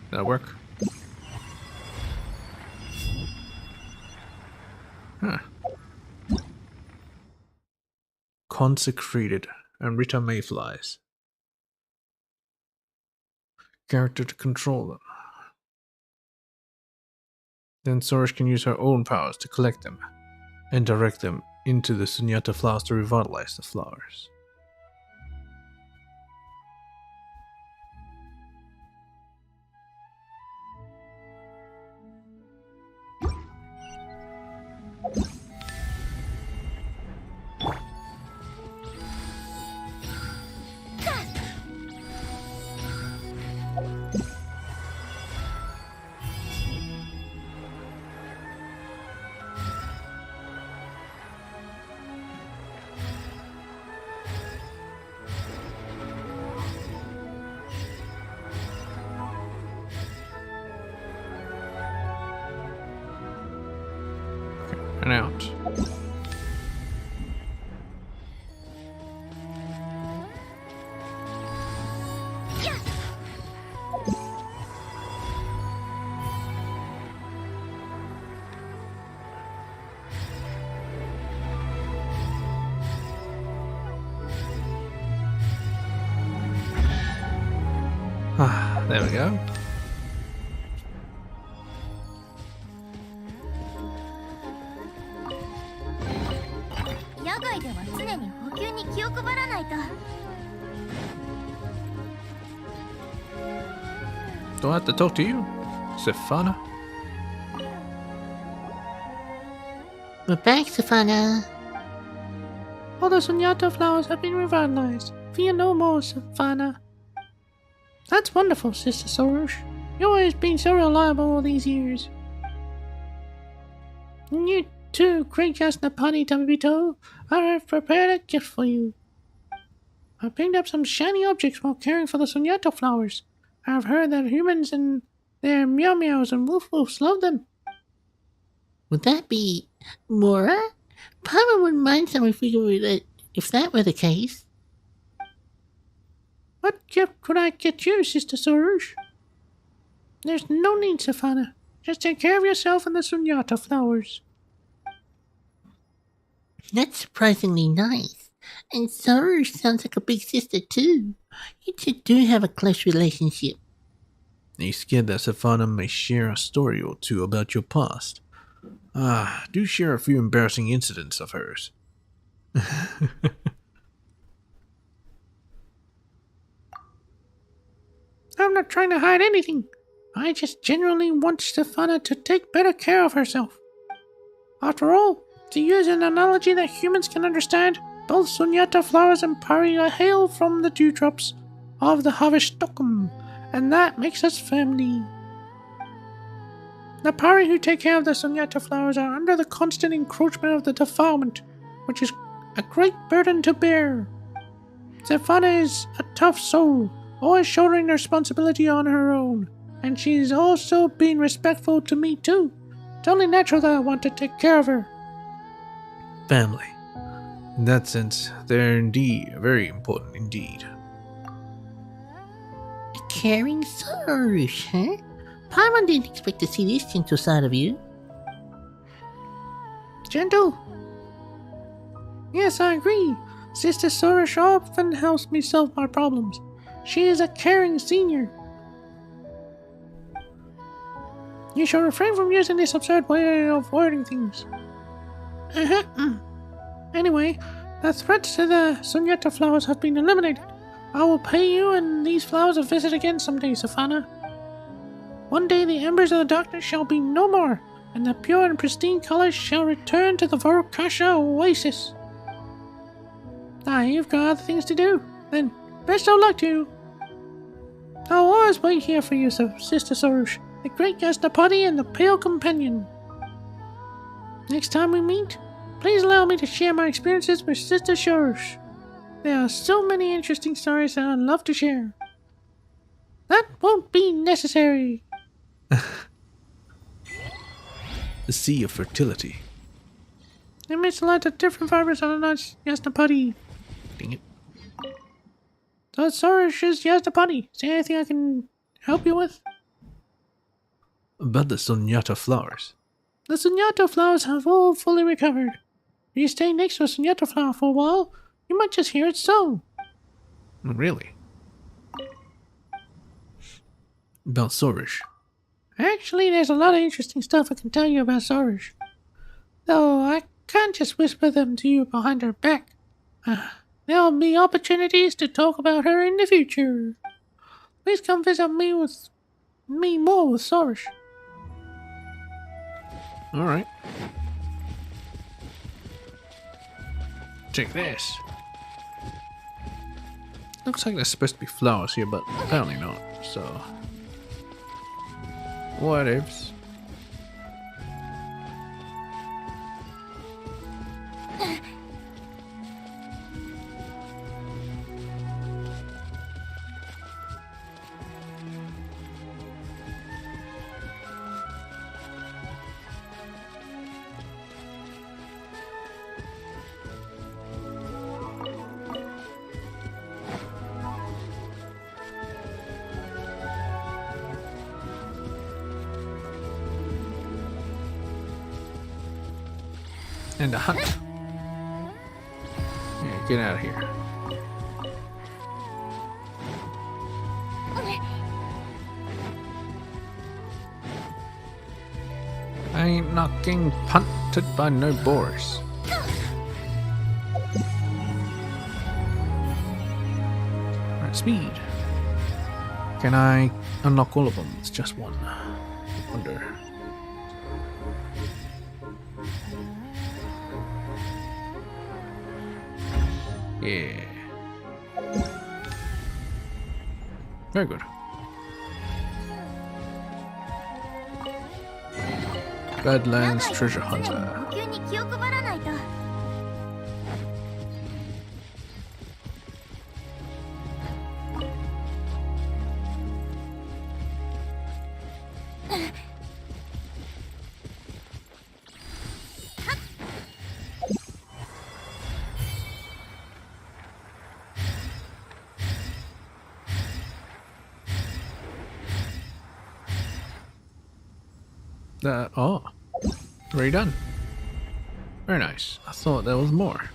That'll work. Huh. Consecrated and Rita Mayflies. Character to control them. Then Soros can use her own powers to collect them and direct them into the Sunyata flowers to revitalize the flowers. And out. Ah, there we go. Do I have to talk to you, Sifana? We're back, Savannah. All the Sunyata flowers have been revitalized. Fear no more, Savannah. That's wonderful, Sister Soros. You've always been so reliable all these years. And you too, Gracious Napani Tabito. I have prepared a gift for you. I picked up some shiny objects while caring for the Sunyata flowers. I have heard that humans and their meow meows and woof woofs love them. Would that be Mora? Papa wouldn't mind some if that were the case. What gift could I get you, Sister Soros? There's no need, Savannah. Just take care of yourself and the Sunyata flowers. That's surprisingly nice. And Soros sounds like a big sister too. You two do have a close relationship. Are you scared that Sifana may share a story or two about your past? Do share a few embarrassing incidents of hers. I'm not trying to hide anything. I just genuinely want Sifana to take better care of herself. After all, to use an analogy that humans can understand, both Sunyata flowers and Pari hail from the dewdrops of the harvest Stockholm, and that makes us family. The Pari who take care of the Sunyata flowers are under the constant encroachment of the defilement, which is a great burden to bear. Zephana is a tough soul, always shouldering the responsibility on her own, and she's also been respectful to me too. It's only natural that I want to take care of her. Family. In that sense, they're indeed very important indeed. A caring Sorush, huh? Paimon didn't expect to see this gentle side of you. Gentle? Yes, I agree. Sister Sorush often helps me solve my problems. She is a caring senior. You shall refrain from using this absurd way of wording things. Anyway, the threats to the Sunyata flowers have been eliminated. I will pay you and these flowers a visit again someday, Zephana. One day the embers of the darkness shall be no more, and the pure and pristine colors shall return to the Vorukasha oasis. You've got other things to do. Then, best of luck to you. I'll always wait here for you, Sister Sorush, the great Yasnapati and the Pale Companion. Next time we meet, please allow me to share my experiences with Sister Sorush. There are so many interesting stories that I'd love to share. That won't be necessary. The sea of fertility. It emits a lot of different fibers on a nice Yasnapati. Dang it. So Sorush is Yasnapati. Is there anything I can help you with? About the Sunyata flowers. The Sunyata flowers have all fully recovered. If you stay next to a Sunyata flower for a while, you might just hear its song. Really? About Sorush. Actually, there's a lot of interesting stuff I can tell you about Sorush. Though I can't just whisper them to you behind her back. There'll be opportunities to talk about her in the future. Please come visit me more with Sorush. Alright. Check this. Looks like there's supposed to be flowers here, but apparently not, so... What ifs? And a hunt. Yeah, get out of here. I ain't not getting punted by no boars. Alright, speed. Can I unlock all of them? It's just one. I wonder. Yeah. Very good. Badlands Treasure Hunter. Oh, already done. Very nice. I thought there was more.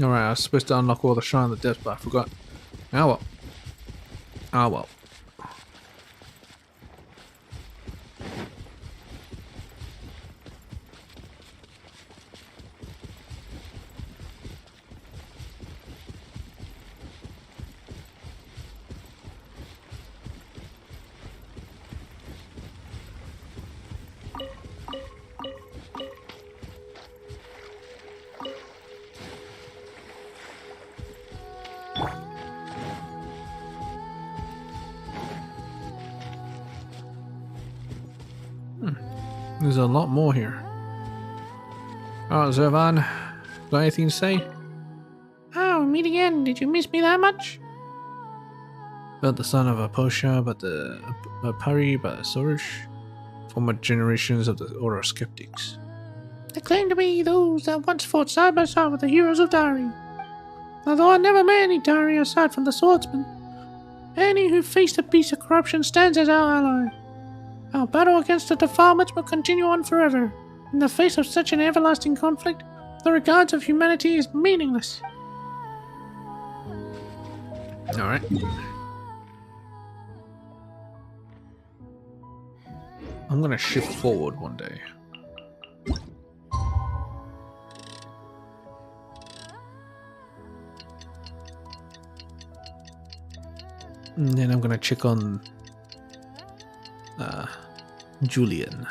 Alright, I was supposed to unlock all the Shrine of the Depths, but I forgot. Oh well. Oh well. There's a lot more here. Oh, Zervan, got anything to say? Oh, meet again. Did you miss me that much? About the son of Aposha, about the Pari, about Sorush, former generations of the Order of Skeptics. They claim to be those that once fought side by side with the heroes of Dari. Although I never met any Dari aside from the swordsman, any who faced a beast of corruption stands as our ally. Our battle against the defilements will continue on forever. In the face of such an everlasting conflict, the regards of humanity is meaningless. Alright. I'm gonna shift forward one day. And then I'm gonna check on Julian.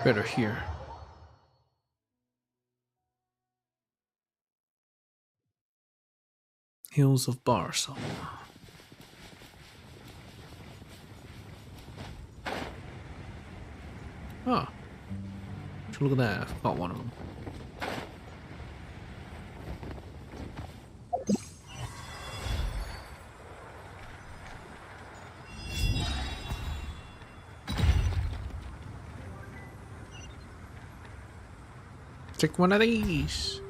Better here. Hills of Barsal. Oh. Look at that, I forgot one of them. Take one of these.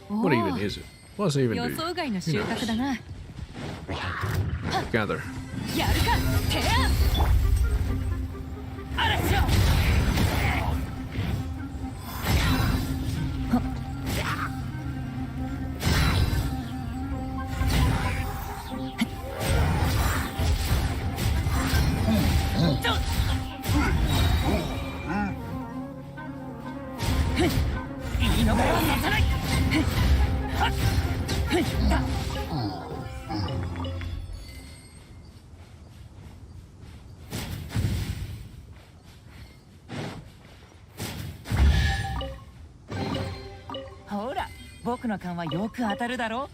What even is it? What's it even do? 予想外の収穫だな。 Gather. やるか、てや。あらしょ。 ほら、僕の勘はよく当たるだろ。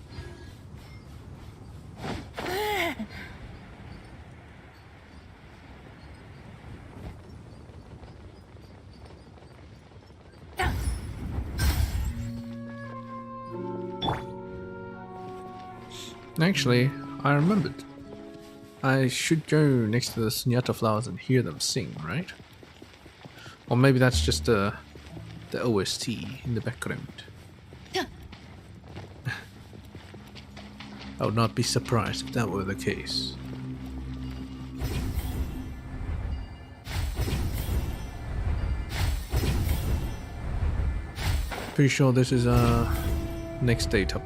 Actually, I remembered. I should go next to the Sunyata flowers and hear them sing, right? Or maybe that's just the OST in the background. I would not be surprised if that were the case. Pretty sure this is next day top.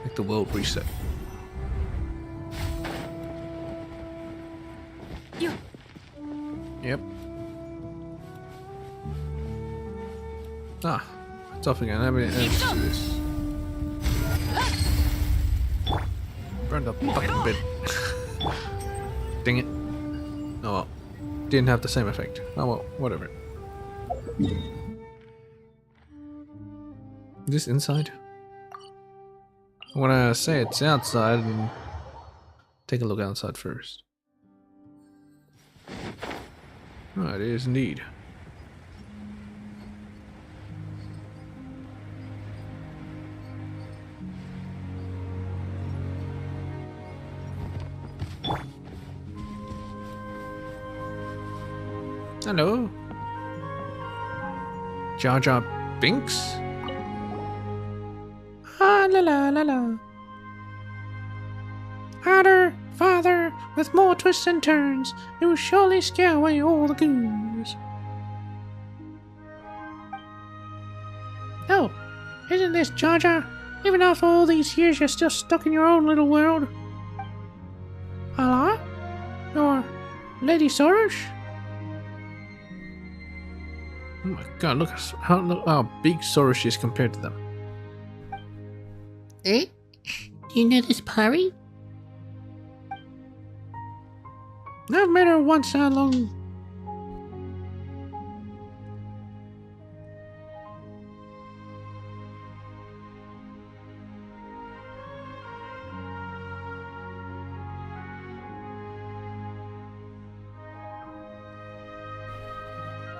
Like the world reset. Yep. Ah, it's off again. Let's do this. Burn the fucking bed. Dang it. Oh well. Didn't have the same effect. Oh well, whatever. Is this inside? When I say it's outside, and take a look outside first. Oh, it is indeed. Hello. Jar Jar Binks? Ah, la la la la. Harder, farther, with more twists and turns, it will surely scare away all the goons. Oh, isn't this Jar Jar? Even after all these years, you're still stuck in your own little world. Hello? Or Lady Sorush? Oh my god, look how big Sorish is compared to them. Eh? Do you know this Pari? I've met her once along.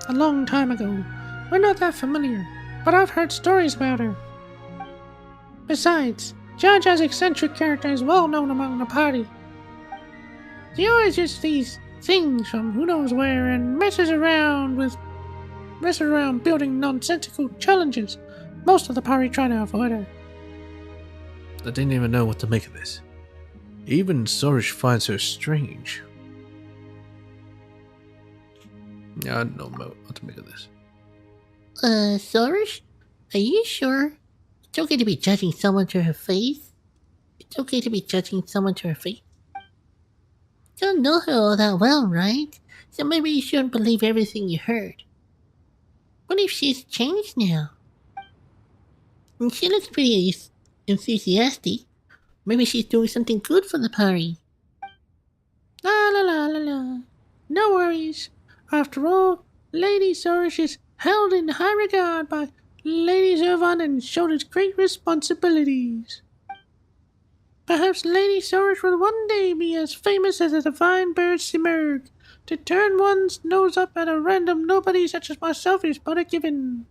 A long time ago. We're not that familiar, but I've heard stories about her. Besides, Jaja's eccentric character is well known among the party. She always gets these things from who knows where and messes around building nonsensical challenges. Most of the party try to avoid her. I didn't even know what to make of this. Even Sorish finds her strange. Yeah, I don't know what to make of this. Sorish? Are you sure? It's okay to be judging someone to her face? It's okay to be judging someone to her face? You don't know her all that well, right? So maybe you shouldn't believe everything you heard. What if she's changed now? And she looks pretty enthusiastic. Maybe she's doing something good for the party. La la la la la. No worries. After all, Lady Sorish is held in high regard by Lady Zervan and shoulder great responsibilities. Perhaps Lady Sorish will one day be as famous as the divine bird Simurg. To turn one's nose up at a random nobody such as myself is but a given.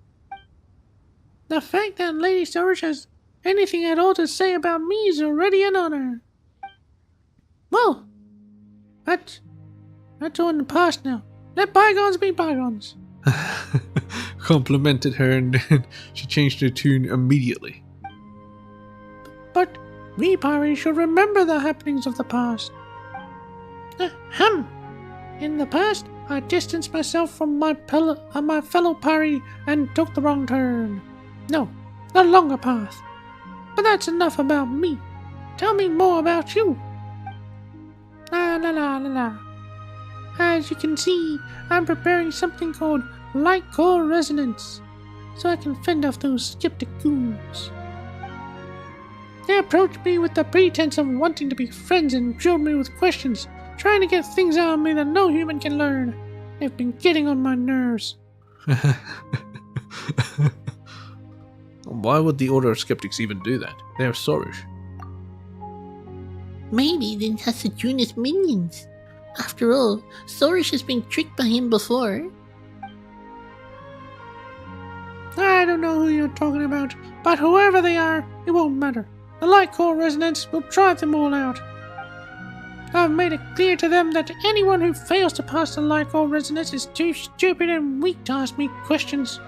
The fact that Lady Sorish has anything at all to say about me is already an honor. Well, that's all in the past now. Let bygones be bygones. Complimented her and then she changed her tune immediately. But we Pari should remember the happenings of the past. Ahem. In the past, I distanced myself from my fellow Pari and took the wrong turn. No, the longer path. But that's enough about me. Tell me more about you. La la la la la. As you can see, I'm preparing something called light core resonance, so I can fend off those skeptic goons. They approached me with the pretense of wanting to be friends and drilled me with questions, trying to get things out of me that no human can learn. They've been getting on my nerves. Why would the Order of Skeptics even do that? They're Sorish. Maybe then has to join his minions. After all, Sorish has been tricked by him before. I don't know who you're talking about, but whoever they are, it won't matter. The light core resonance will drive them all out. I've made it clear to them that anyone who fails to pass the light core resonance is too stupid and weak to ask me questions.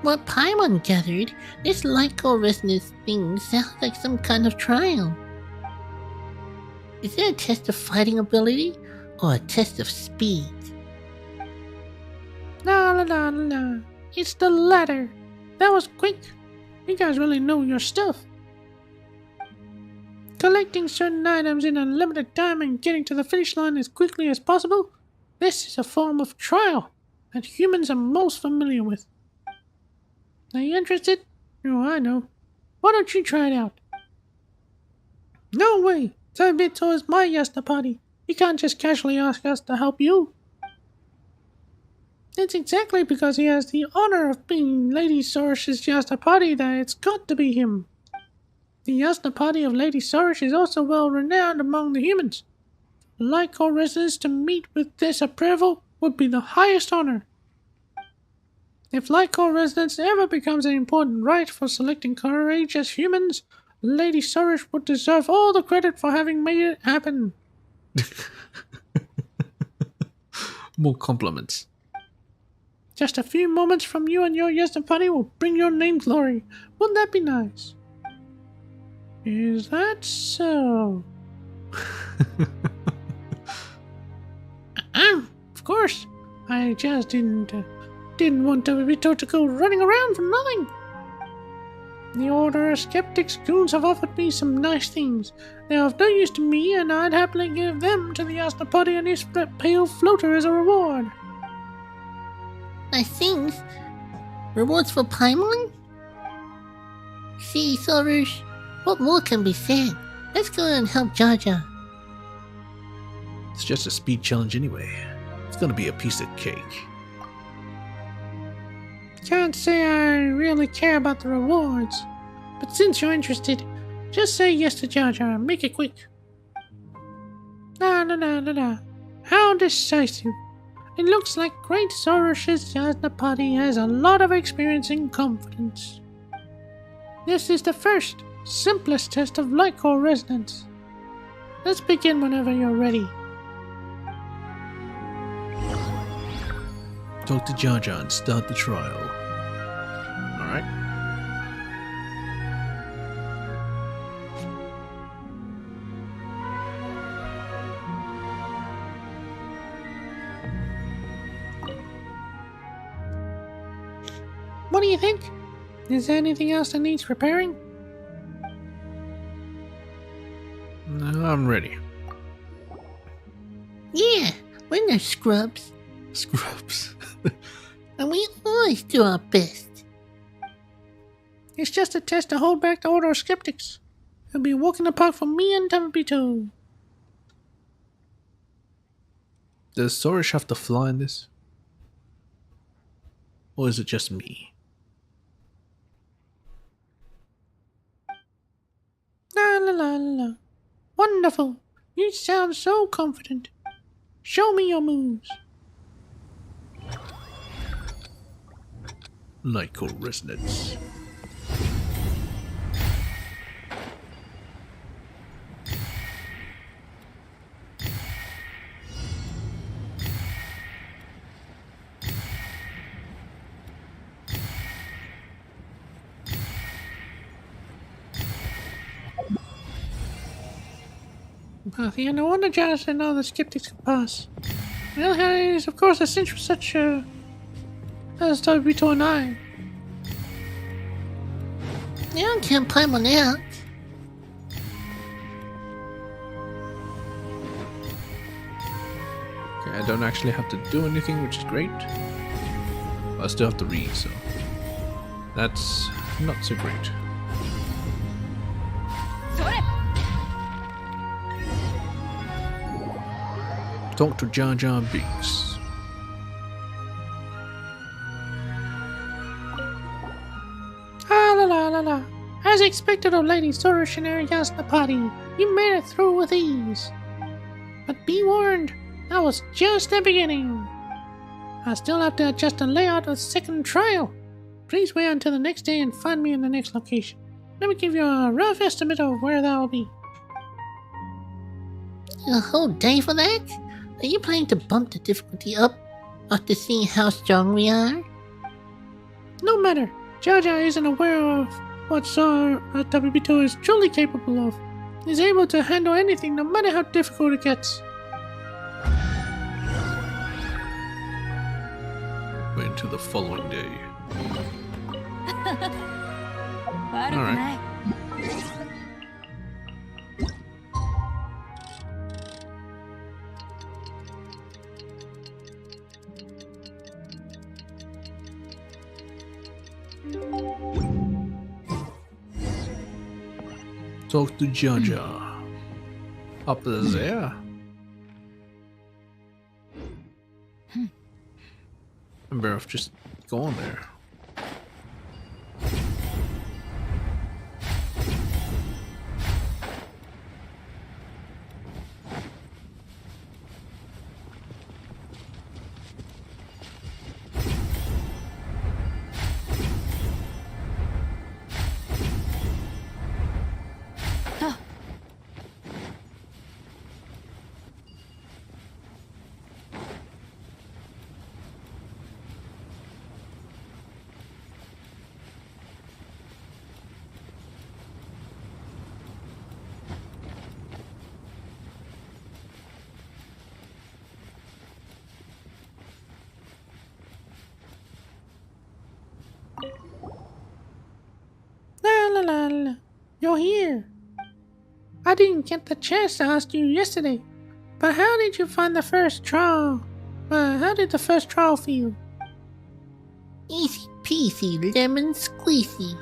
What Paimon gathered, this light core resonance thing sounds like some kind of trial. Is it a test of fighting ability or a test of speed? La la la la la. It's the latter. That was quick. You guys really know your stuff. Collecting certain items in a limited time and getting to the finish line as quickly as possible, this is a form of trial that humans are most familiar with. Are you interested? Oh, I know. Why don't you try it out? No way! Sabito is my Yasta party. You can't just casually ask us to help you. It's exactly because he has the honor of being Lady Sorish's Yasta party that it's got to be him. The Yasta party of Lady Sorish is also well renowned among the humans. For light core residents to meet with this approval would be the highest honor. If light core residence ever becomes an important right for selecting courage as humans, Lady Sorish would deserve all the credit for having made it happen. More compliments. Just a few moments from you and your Yasta party will bring your name glory. Wouldn't that be nice? Is that so? Of course. I just didn't want Obito to go running around for nothing. The Order of Skeptics goons have offered me some nice things. They are of no use to me, and I'd happily give them to the Yasta party and his pale floater as a reward. nice things. Rewards for Paimon? See, Sorush, what more can be said? Let's go and help Jaja. It's just a speed challenge anyway. It's gonna be a piece of cake. Can't say I really care about the rewards, but since you're interested, just say yes to Jar Jar and make it quick. Nah. How decisive. It looks like Great Sorush's Jasnapati has a lot of experience and confidence. This is the first, simplest test of Lycor resonance. Let's begin whenever you're ready. Talk to Jar Jar and start the trial. Alright. What do you think? Is there anything else that needs repairing? No, I'm ready. Yeah, we're no scrubs, Scrubs. and we always do our best. It's just a test to hold back the order of skeptics. It'll be a walk in the park for me and Tabito. Does Sorush have to fly in this? Or is it just me? La. Wonderful. You sound so confident. Show me your moves. Lycor resonance. Yeah, no wonder Josh and all the skeptics can pass. Well, it is, of course, a cinch for such as Tabito and I. You can't Paimon out. Okay, I don't actually have to do anything, which is great. But I still have to read, so that's not so great. Talk to Jar Jar Binks. La. As expected of Lady Sorush and Jasnapati, you made it through with ease. But be warned, that was just the beginning. I still have to adjust the layout of the second trial. Please wait until the next day and find me in the next location. Let me give you a rough estimate of where that will be. A whole day for that? Are you planning to bump the difficulty up after seeing how strong we are? No matter, Jar Jar isn't aware of what Tabito is truly capable of. He's able to handle anything no matter how difficult it gets. Wait until the following day. 悪くない。Talk to Jar Jar. Up there. I'm better off just going there. La. You're here. I didn't get the chance to ask you yesterday, but how did you find the first trial? How did the first trial feel? Easy peasy lemon squeezy.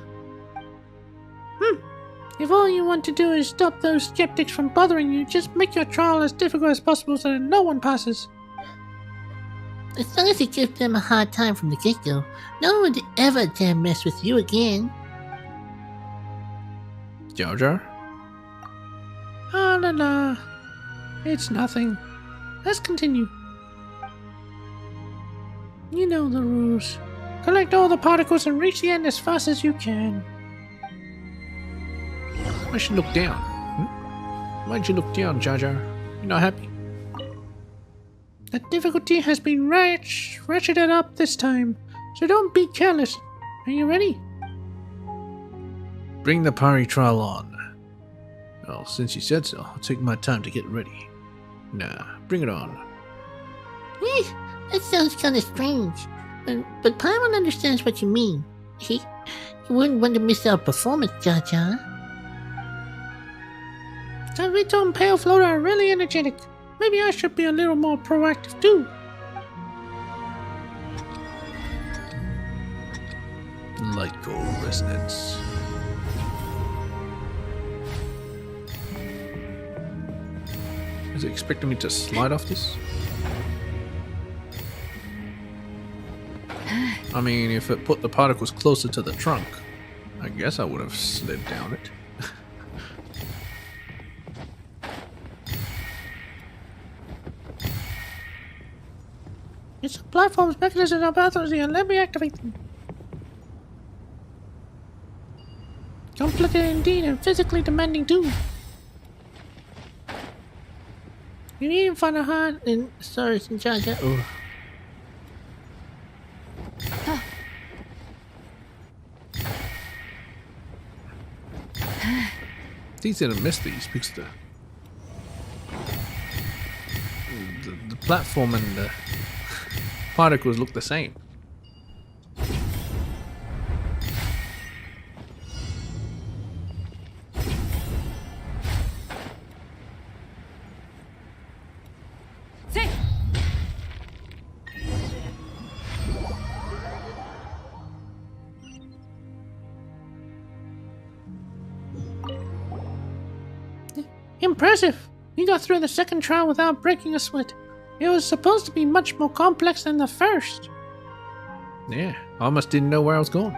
If all you want to do is stop those skeptics from bothering you, just make your trial as difficult as possible so that no one passes. As long as you give them a hard time from the get-go, no one would ever dare mess with you again. Jar Jar? Ah, la. It's nothing. Let's continue. You know the rules. Collect all the particles and reach the end as fast as you can. I should look down. Why'd you look down, Jar Jar? You're not happy? The difficulty has been ratcheted up this time, so don't be careless. Are you ready? Bring the party trial on. Well, since you said so, I'll take my time to get ready. Nah, bring it on. That sounds kinda strange. But Paimon understands what you mean. He wouldn't want to miss our performance, Jar Jar. Salvito and Pale Floater are really energetic. Maybe I should be a little more proactive too. Light gold resonance. Is it expecting me to slide off this? I mean, if it put the particles closer to the trunk, I guess I would have slid down it. It's a platform's mechanism of authority, and let me activate them. Complicated indeed and physically demanding too. You need to find a hard And sorry, Jar Jar. Oh. It's easy to miss these because the platform and the particles look the same. Say. Impressive! You got through the second trial without breaking a sweat. It was supposed to be much more complex than the first. Yeah, I almost didn't know where I was going.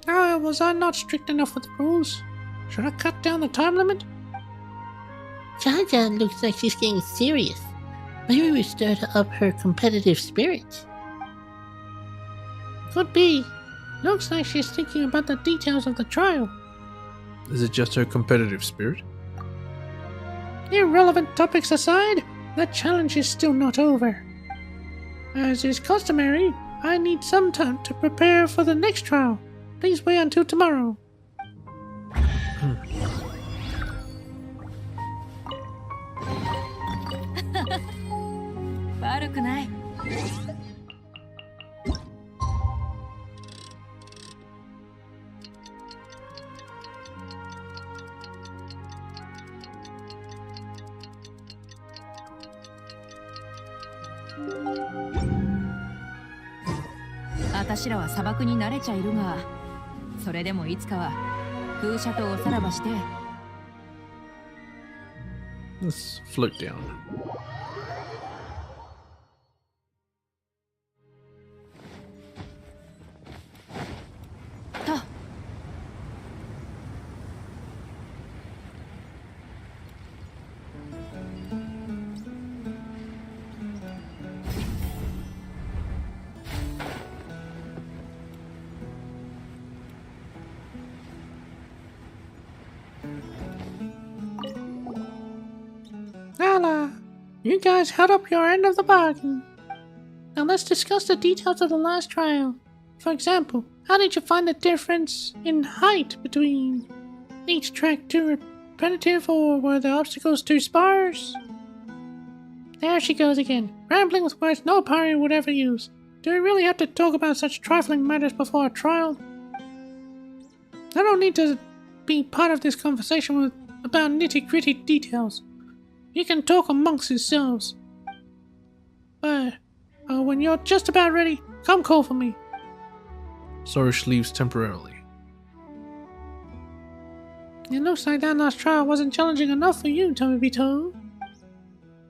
Was I not strict enough with the rules? Should I cut down the time limit? Jar Jar looks like she's getting serious. Maybe we stirred up her competitive spirit. Could be. Looks like she's thinking about the details of the trial. Is it just her competitive spirit? Irrelevant topics aside, the challenge is still not over. As is customary, I need some time to prepare for the next trial. Please wait until tomorrow.悪くない。私らは砂漠に慣れちゃいるが、それでもいつかは風車とおさらばして。 Let's float down. Nala, you guys held up your end of the bargain. Now let's discuss the details of the last trial. For example, how did you find the difference in height between each track too repetitive, or were the obstacles too sparse? There she goes again, rambling with words no party would ever use. Do we really have to talk about such trifling matters before a trial? I don't need to be part of this conversation about nitty-gritty details. You can talk amongst yourselves. But when you're just about ready, Come call for me. Sorish leaves temporarily. It looks like that last trial wasn't challenging enough for you, Tomibito.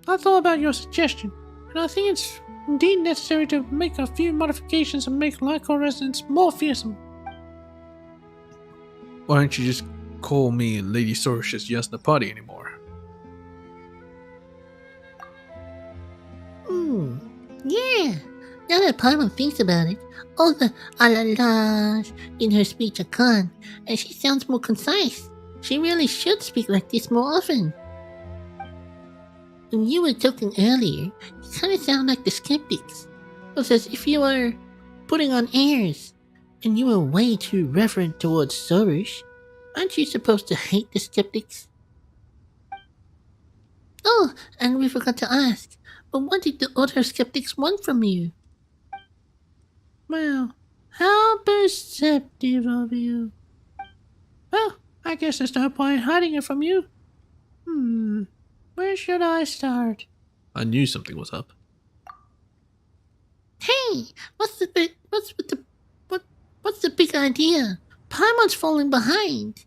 I thought about your suggestion, and I think it's indeed necessary to make a few modifications and make Lyco resonance more fearsome. Why don't you just call me Lady Sorish's Yasnapati anymore? Yeah. Now that Paimon thinks about it, all the a-la-las in her speech are gone, and she sounds more concise. She really should speak like this more often. When you were talking earlier, you kind of sound like the skeptics. It was as if you were putting on airs, and you were way too reverent towards Sorish. Aren't you supposed to hate the skeptics? Oh, and we forgot to ask, but what did the other skeptics want from you? Well, how perceptive of you. Well, I guess there's no point hiding it from you. Where should I start? I knew something was up. Hey, what's the big idea? Paimon's falling behind.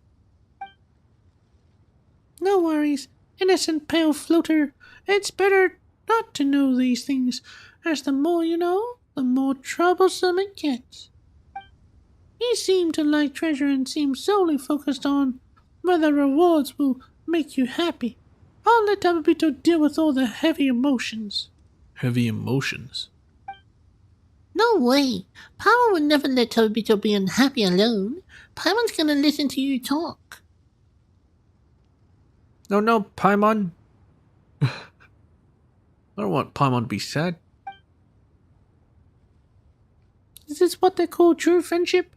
No worries, innocent pale floater. It's better not to know these things, as the more you know, the more troublesome it gets. You seem to like treasure and seem solely focused on whether rewards will make you happy. I'll let Tababito deal with all the heavy emotions. Heavy emotions? No way. Paimon would never let Tobito be unhappy alone. Paimon's gonna listen to you talk. No, Paimon. I don't want Paimon to be sad. Is this what they call true friendship?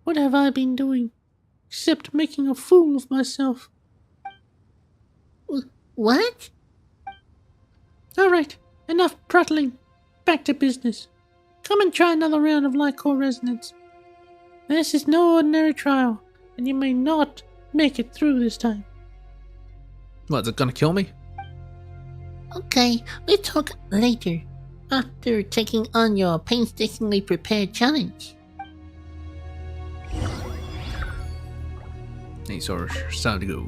What have I been doing? Except making a fool of myself. What? Alright, enough prattling. Back to business. Come and try another round of Lycor resonance. This is no ordinary trial, and you may not make it through this time. What, is it gonna kill me? Okay, we'll talk later. After taking on your painstakingly prepared challenge. Hey, Sorish, it's time to go.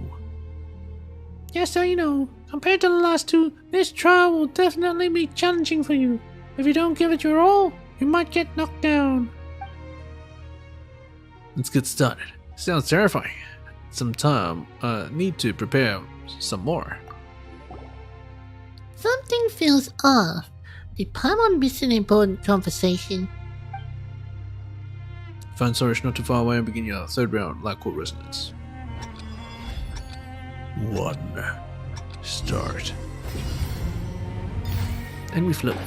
Just so you know, compared to the last two, this trial will definitely be challenging for you. If you don't give it your all, you might get knocked down. Let's get started. Sounds terrifying. Some time. Need to prepare some more. Something feels off. Did Paimon miss an important conversation? Find Sorish not too far away and begin your third round like court resonance. 1. Start. And we float.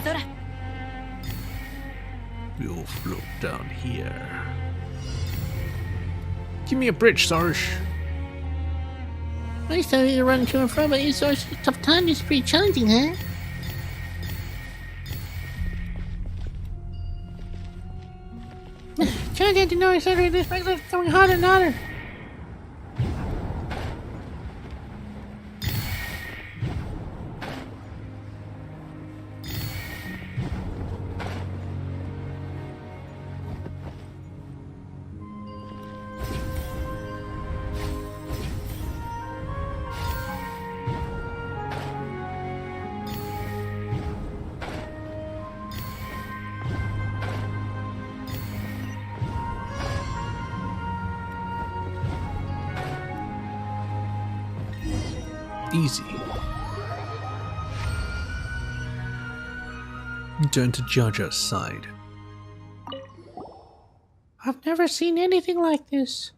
We'll float down here. Give me a bridge, Sorish. I started to run to and fro, but it's such a tough time. It's pretty challenging, huh? Trying to know exactly this makes it going harder and harder. Easy. Turn to Jaja's side. I've never seen anything like this.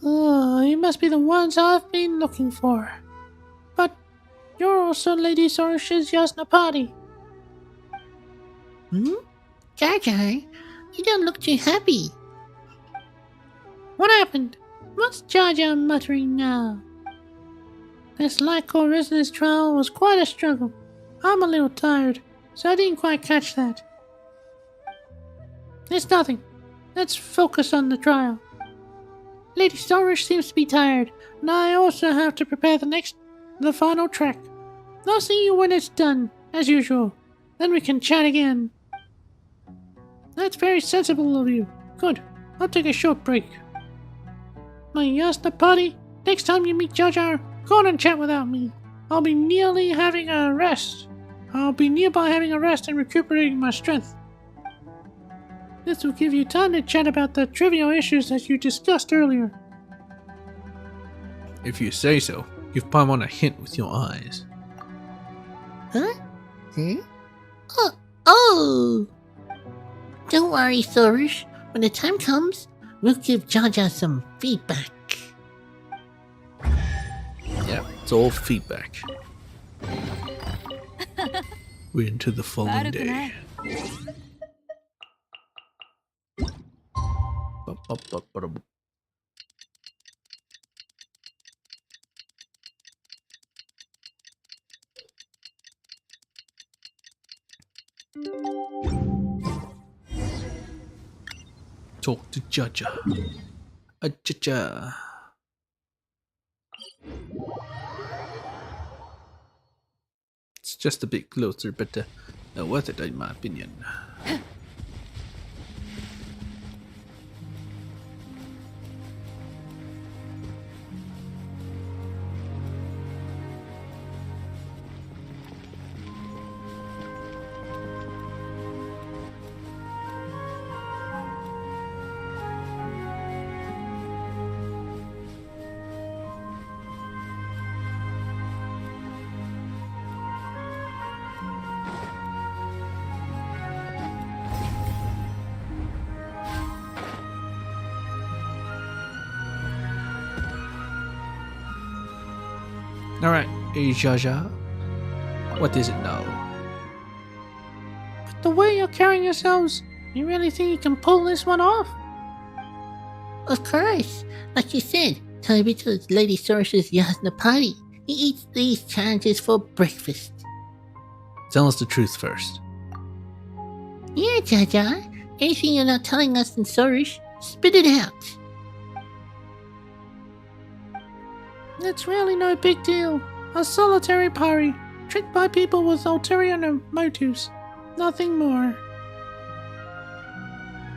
Oh, you must be the ones I've been looking for. But you're also Lady Sorish's Yasnapati. Jar Jar, you don't look too happy. What happened? What's Jar Jar muttering now? This Lycor resonance trial was quite a struggle. I'm a little tired, so I didn't quite catch that. It's nothing. Let's focus on the trial. Lady Storish seems to be tired, and I also have to prepare the final track. I'll see you when it's done, as usual. Then we can chat again. That's very sensible of you. Good. I'll take a short break. My Yasnapati, next time you meet Jar Jar, go on and chat without me. I'll be nearby having a rest and recuperating my strength. This will give you time to chat about the trivial issues that you discussed earlier. If you say so. Give Paimon a hint with your eyes. Huh? Oh! Don't worry, Sorush. When the time comes, we'll give Jar Jar some feedback. Yeah, it's all feedback. We're into the following day. Talk to Jaja. Ajaja. It's just a bit closer, but worth it in my opinion. Alright, Jaja. What is it now? But the way you're carrying yourselves, you really think you can pull this one off? Of course. Like you said, Talibito is Lady Sorush's Yasnapati. He eats these challenges for breakfast. Tell us the truth first. Yeah, Jar Jar. Anything you're not telling us in Sorush, spit it out. It's really no big deal. A solitary pari, tricked by people with ulterior motives. Nothing more.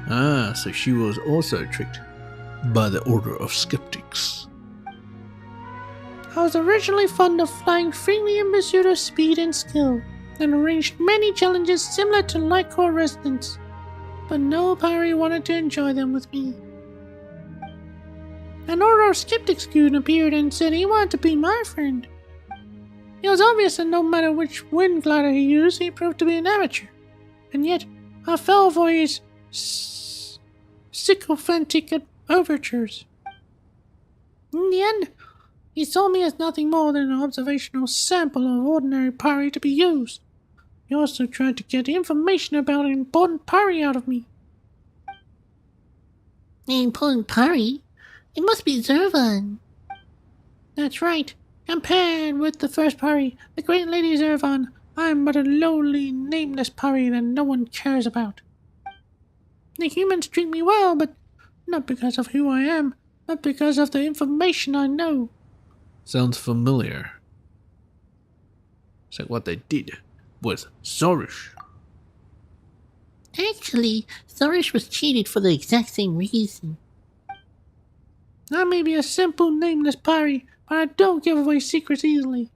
Ah, so she was also tricked by the Order of Skeptics. I was originally fond of flying freely in pursuit of speed and skill, and arranged many challenges similar to Lycor residents, but no pari wanted to enjoy them with me. An Order of Skeptics goon appeared and said he wanted to be my friend. It was obvious that no matter which wind glider he used, he proved to be an amateur, and yet I fell for his sycophantic overtures. In the end, he saw me as nothing more than an observational sample of ordinary pari to be used. He also tried to get information about an important pari out of me. An important pari? It must be Zervan. That's right. Compared with the first pari, the great Lady Zervan, I am but a lowly, nameless pari that no one cares about. The humans treat me well, but not because of who I am, but because of the information I know. Sounds familiar. It's like what they did with Sorush. Actually, Sorush was cheated for the exact same reason. I may be a simple, nameless pari, but I don't give away secrets easily.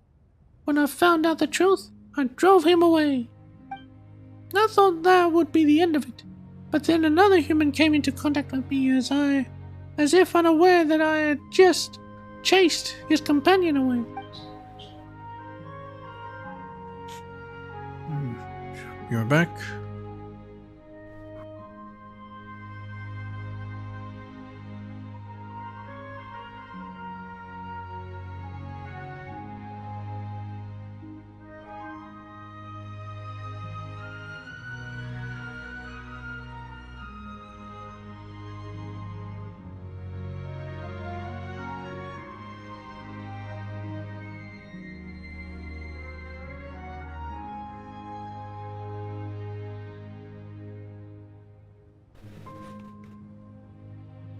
When I found out the truth, I drove him away. I thought that would be the end of it, but then another human came into contact with me as if unaware that I had just chased his companion away. You're back.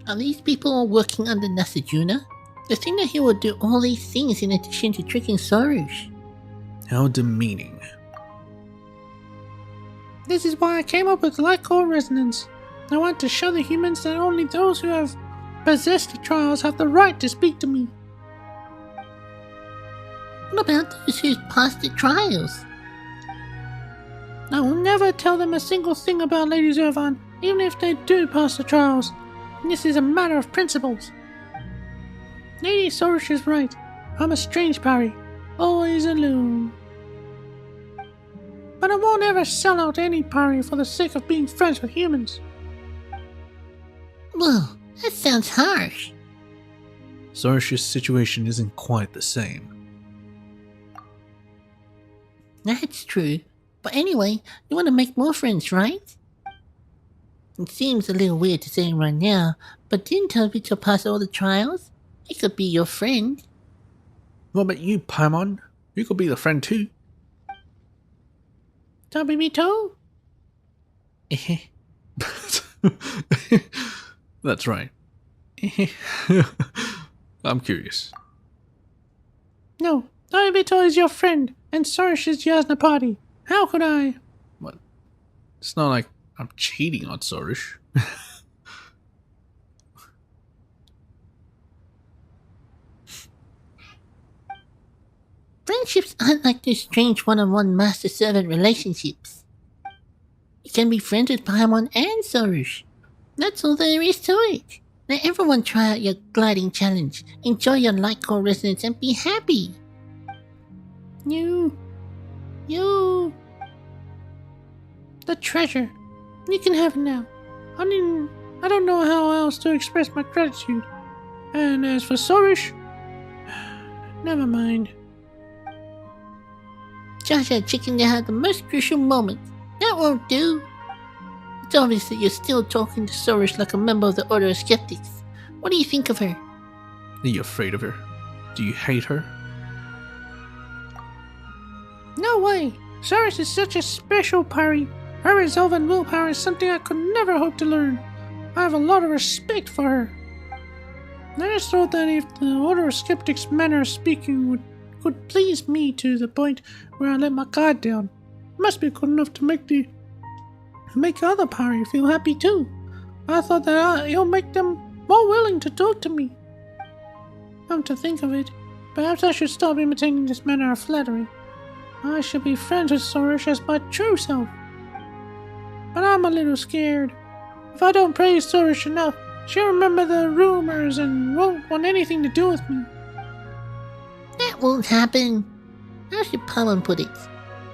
Are these people all working under Nasajuna? The thing that he would do all these things in addition to tricking Sorush. How demeaning. This is why I came up with Lycor Resonance. I want to show the humans that only those who have possessed the trials have the right to speak to me. What about those who passed the trials? I will never tell them a single thing about Lady Zervan, even if they do pass the trials. This is a matter of principles. Lady Sorish is right. I'm a strange parry, always alone. But I won't ever sell out any parry for the sake of being friends with humans. Well, that sounds harsh. Sorish's situation isn't quite the same. That's true. But anyway, you want to make more friends, right? It seems a little weird to say right now, but didn't Tobito pass all the trials? He could be your friend. What about you, Paimon? You could be the friend too. Tobito? That's right. I'm curious. No, Tobito is your friend, and Sorish is Yasnapati. How could I? What? It's not like I'm cheating on Sorish. Friendships aren't like those strange one-on-one master-servant relationships. You can be friends with Paimon and Sorish. That's all there is to it. Let everyone try out your gliding challenge, enjoy your Lycor Resonance, and be happy. You. The treasure. You can have it now. I don't know how else to express my gratitude. And as for Sorish, never mind. Josh had chickened out at the most crucial moment. That won't do. It's obvious that you're still talking to Sorish like a member of the Order of Skeptics. What do you think of her? Are you afraid of her? Do you hate her? No way! Sorish is such a special parry. Her resolve and willpower is something I could never hope to learn. I have a lot of respect for her. I just thought that if the Order of Skeptics' manner of speaking could please me to the point where I let my guard down, it must be good enough to make other parry feel happy too. I thought that it'll make them more willing to talk to me. Come to think of it, perhaps I should stop imitating this manner of flattery. I should be friends with Sorish as my true self. But I'm a little scared. If I don't praise Sorish enough, she'll remember the rumors and won't want anything to do with me. That won't happen. How should Paimon put it?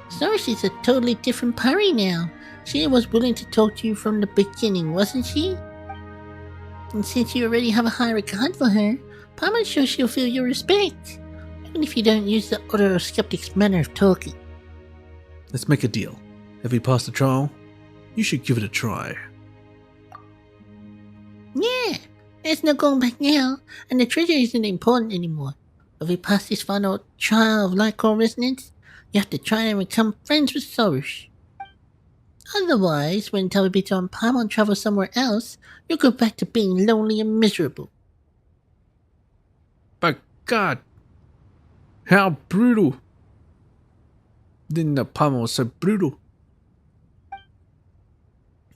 Sorish is a totally different parry now. She was willing to talk to you from the beginning, wasn't she? And since you already have a high regard for her, Paimon's sure she'll feel your respect. Even if you don't use the Order of Skeptics' manner of talking. Let's make a deal. If we pass the trial, you should give it a try. Yeah, there's no going back now, and the treasure isn't important anymore. If we pass this final trial of Lycor Resonance, you have to try and become friends with Sorish. Otherwise, when Tobito and Paimon travel somewhere else, you'll go back to being lonely and miserable. But God, how brutal! Didn't know Paimon was so brutal.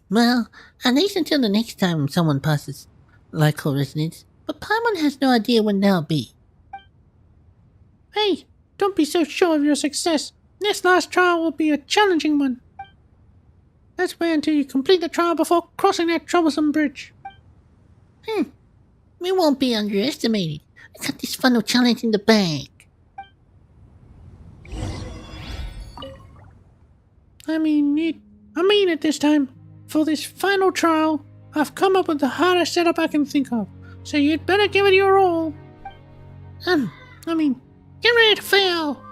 Well, at least until the next time someone passes Lycor Resonance, but Paimon has no idea when that'll be. Hey, don't be so sure of your success. This last trial will be a challenging one. Let's wait until you complete the trial before crossing that troublesome bridge. We won't be underestimated. I got this final challenge in the bag. I mean it this time. For this final trial, I've come up with the hardest setup I can think of, so you'd better give it your all. Get ready to fail!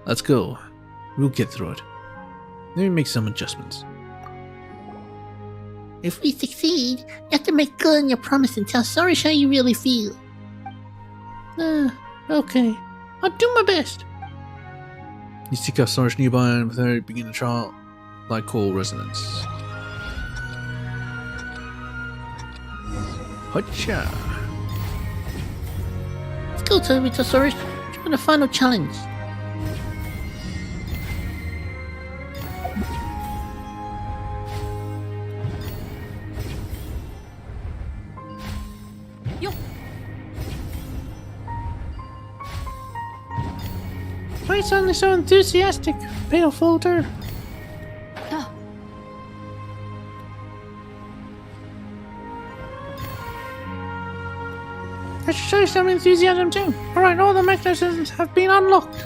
Let's go. We'll get through it. Let me make some adjustments. If we succeed, you have to make good on your promise and tell Sorish how you really feel. Okay. I'll do my best. You seek out Sorish nearby and with her begin the trial Lycor Resonance. Hotcha! Let's go, Tobito Sorish. Try the final challenge. Why suddenly so enthusiastic, pale folder? Ah, I should show you some enthusiasm too. Alright, all the mechanisms have been unlocked.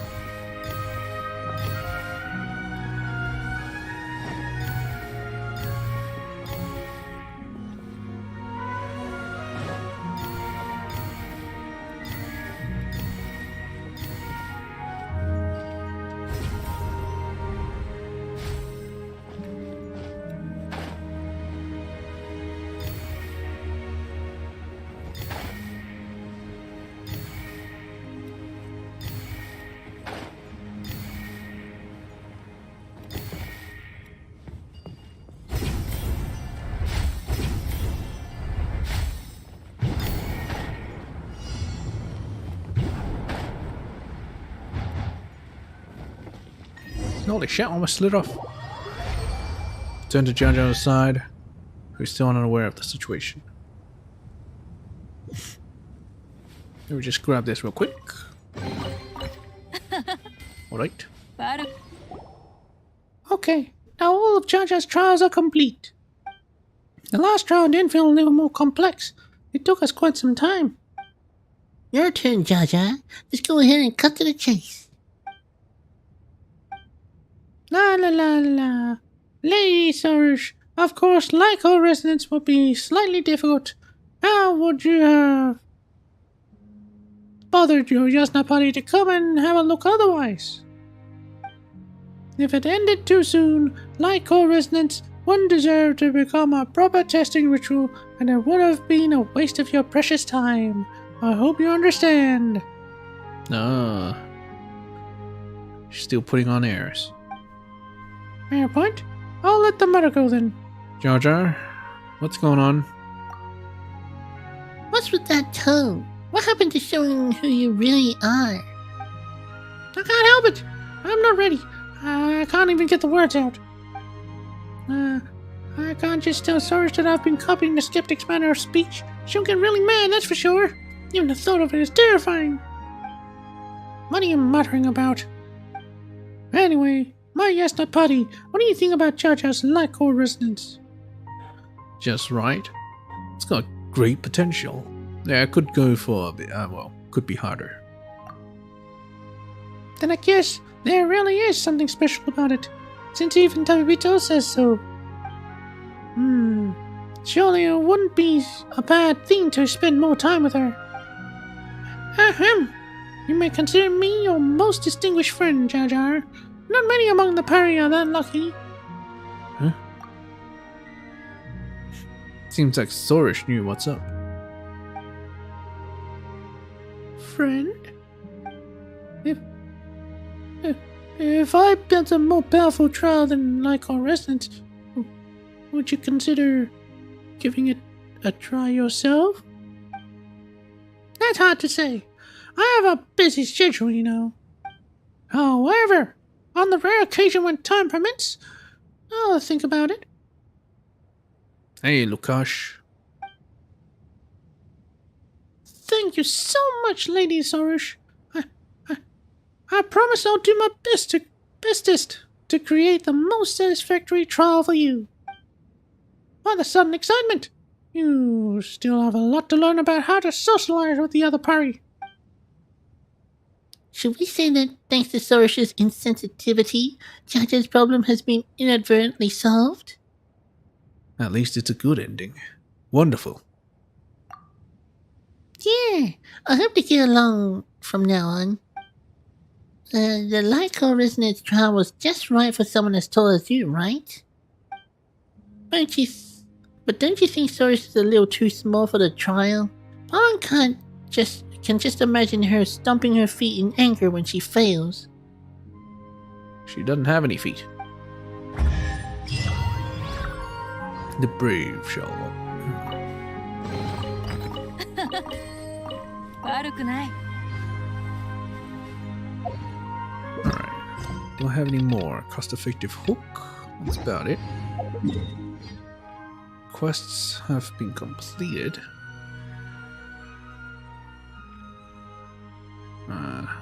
Holy shit, almost slid off. Turn to Jar Jar's side, who's still unaware of the situation. Let me just grab this real quick. Alright. Baru. Okay, now all of Jar Jar's trials are complete. The last trial didn't feel a little more complex. It took us quite some time. Your turn, Jar Jar. Just go ahead and cut to the chase. La la la la. Lady Sourish, of course, Lyco resonance would be slightly difficult. How would you have bothered your Yasna party to come and have a look otherwise? If it ended too soon, Lyco resonance wouldn't deserve to become a proper testing ritual, and it would have been a waste of your precious time. I hope you understand. Ah. She's still putting on airs. Fair point. I'll let the matter go then. Jar Jar, what's going on? What's with that tone? What happened to showing who you really are? I can't help it. I'm not ready. I can't even get the words out. I can't just tell Sourish that I've been copying the skeptic's manner of speech. She'll get really mad, that's for sure. Even the thought of it is terrifying. What are you muttering about? Anyway, my Yasna Putty, what do you think about Jar Jar's Lyco resonance? Just right. It's got great potential. Yeah, it could go for a bit, could be harder. Then I guess there really is something special about it, since even Tabito says so. Surely it wouldn't be a bad thing to spend more time with her. Ahem. You may consider me your most distinguished friend, Jar Jar. Not many among the party are that lucky. Huh? Seems like Sourish knew what's up. Friend? If I built a more powerful trial than Lyco Resonance, would you consider giving it a try yourself? That's hard to say. I have a busy schedule, you know. However, on the rare occasion when time permits, I'll think about it. Hey, Lukash. Thank you so much, Lady Sourish. I promise I'll do my bestest to create the most satisfactory trial for you. Why the sudden excitement? You still have a lot to learn about how to socialize with the other party. Should we say that thanks to Sourish's insensitivity, Jar Jar's problem has been inadvertently solved? At least it's a good ending. Wonderful. Yeah, I hope to get along from now on. The Lyco Resonance trial was just right for someone as tall as you, right? Don't you think Sourish is a little too small for the trial? Pawan can just imagine her stomping her feet in anger when she fails. She doesn't have any feet. The brave shall. 悪くない。 Alright. Do I have any more? Cost-effective hook? That's about it. Quests have been completed.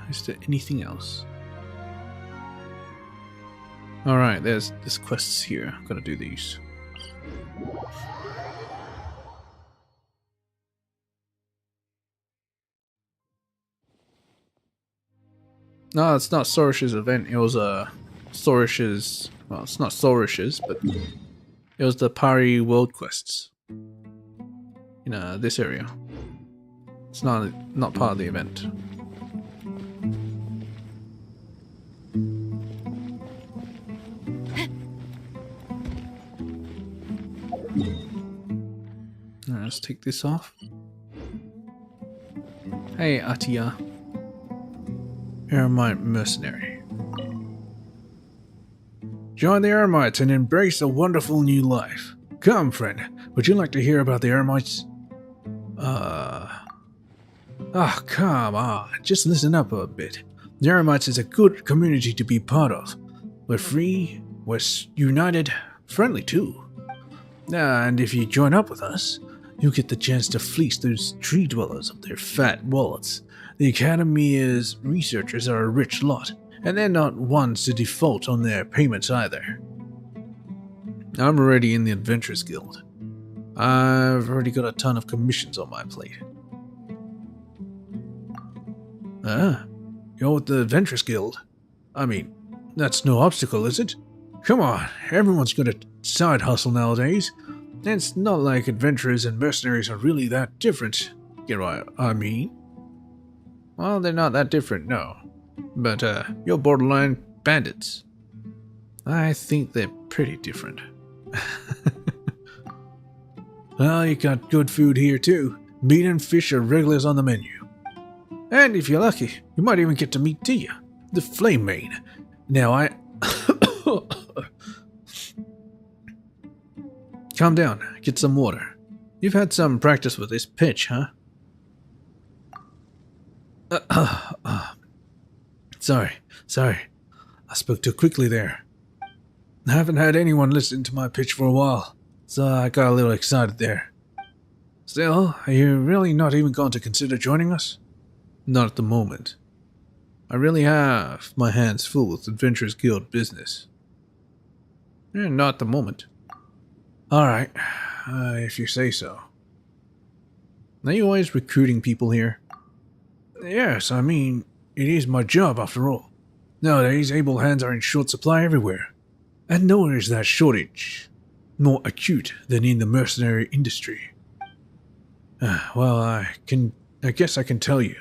Is there anything else? Alright, there's quests here. I'm gonna do these. No, it's not Sorish's event. It was Sorish's. Well, it's not Sorish's, but it was the Pari World quests. In this area. It's not part of the event. Alright, let's take this off. Hey, Atia. Eremite mercenary. Join the Eremites and embrace a wonderful new life. Come, friend. Would you like to hear about the Eremites? Come on. Just listen up a bit. The Eremites is a good community to be part of. We're free, we're united, friendly too. And if you join up with us, you get the chance to fleece those tree dwellers of their fat wallets. The Academy's researchers are a rich lot, and they're not ones to default on their payments either. I'm already in the Adventurers Guild. I've already got a ton of commissions on my plate. You're with the Adventurers Guild? I mean, that's no obstacle, is it? Come on, everyone's got a side hustle nowadays. And it's not like adventurers and mercenaries are really that different. Get what I mean? Well, they're not that different, no. But, you're borderline bandits. I think they're pretty different. Well, you got good food here too. Meat and fish are regulars on the menu. And if you're lucky, you might even get to meet Tia, the Flame Maid. Now Calm down, get some water. You've had some practice with this pitch, huh? Sorry. I spoke too quickly there. I haven't had anyone listen to my pitch for a while, so I got a little excited there. Still, are you really not even going to consider joining us? Not at the moment. I really have my hands full with Adventurers Guild business. Not at the moment. Alright, if you say so. Are you always recruiting people here? Yes, I mean, it is my job after all. Nowadays, able hands are in short supply everywhere. And nowhere is that shortage more acute than in the mercenary industry. Well, I guess I can tell you.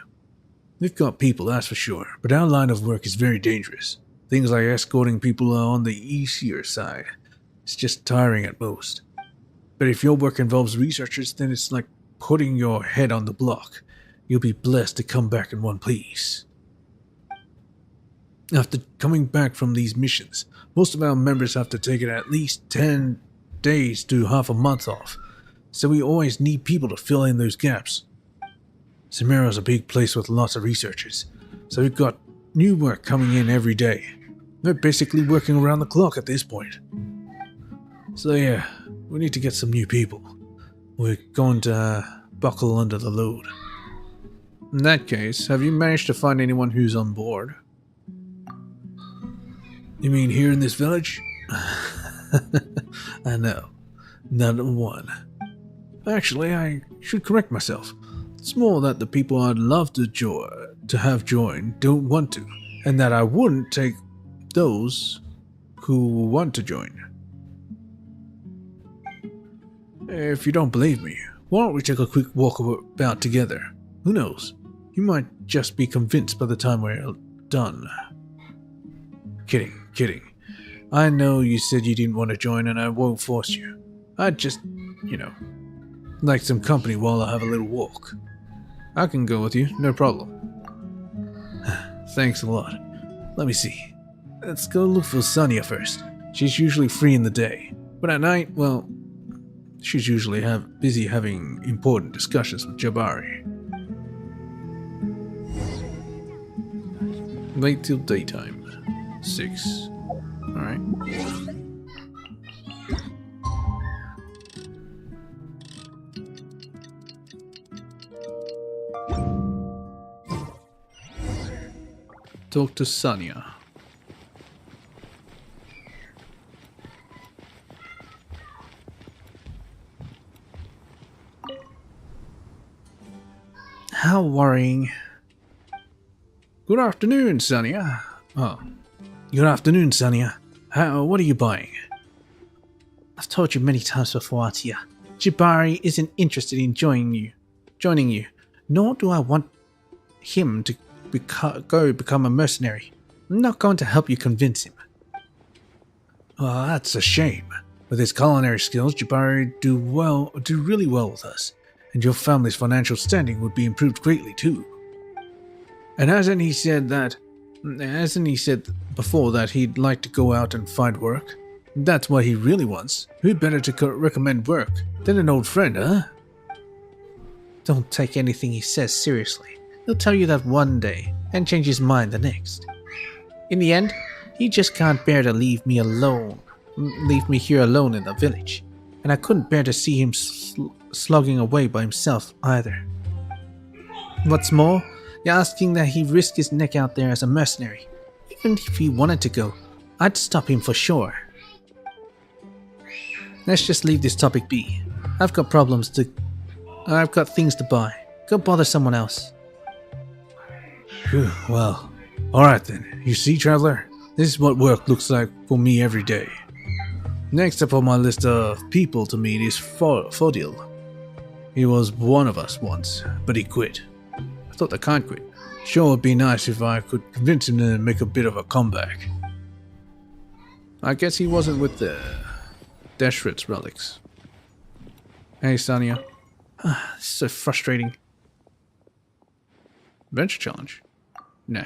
We've got people, that's for sure, but our line of work is very dangerous. Things like escorting people are on the easier side. It's just tiring at most. But if your work involves researchers, then it's like putting your head on the block. You'll be blessed to come back in one piece. After coming back from these missions, most of our members have to take it at least 10 days to half a month off, so we always need people to fill in those gaps. Sumeru's a big place with lots of researchers, so we've got new work coming in every day. We're basically working around the clock at this point. So yeah, we need to get some new people. We're going to buckle under the load. In that case, have you managed to find anyone who's on board? You mean here in this village? I know, not one. Actually, I should correct myself. It's more that the people I'd love to have join don't want to, and that I wouldn't take those who want to join. If you don't believe me, why don't we take a quick walk about together? Who knows? You might just be convinced by the time we're done. Kidding. I know you said you didn't want to join and I won't force you. I'd just, like some company while I have a little walk. I can go with you, no problem. Thanks a lot. Let me see. Let's go look for Sonia first. She's usually free in the day, but at night, well, she's usually busy having important discussions with Jabari. Wait till daytime. 6. Alright. Talk to Sonia. How worrying. Good afternoon, Sonia. Oh, Good afternoon, Sonia. What are you buying? I've told you many times before, Atia. Jabari isn't interested in joining you, nor do I want him to become a mercenary. I'm not going to help you convince him. Well, that's a shame. With his culinary skills, Jabari do really well with us, and your family's financial standing would be improved greatly too. And hasn't he said before that he'd like to go out and find work? That's what he really wants. Who better to recommend work than an old friend, huh? Don't take anything he says seriously. He'll tell you that one day, and change his mind the next. In the end, he just can't bear to leave me here alone in the village, and I couldn't bear to see him slogging away by himself either. What's more, you're asking that he risk his neck out there as a mercenary. Even if he wanted to go, I'd stop him for sure. Let's just leave this topic be. I've got things to buy. Go bother someone else. Phew, well, alright then. You see, traveler? This is what work looks like for me every day. Next up on my list of people to meet is Fodil. He was one of us once, but he quit. I thought the kind quit. Sure would be nice if I could convince him to make a bit of a comeback. I guess he wasn't with the Deshret's relics. Hey, Sonia. This is so frustrating. Adventure challenge? Nah.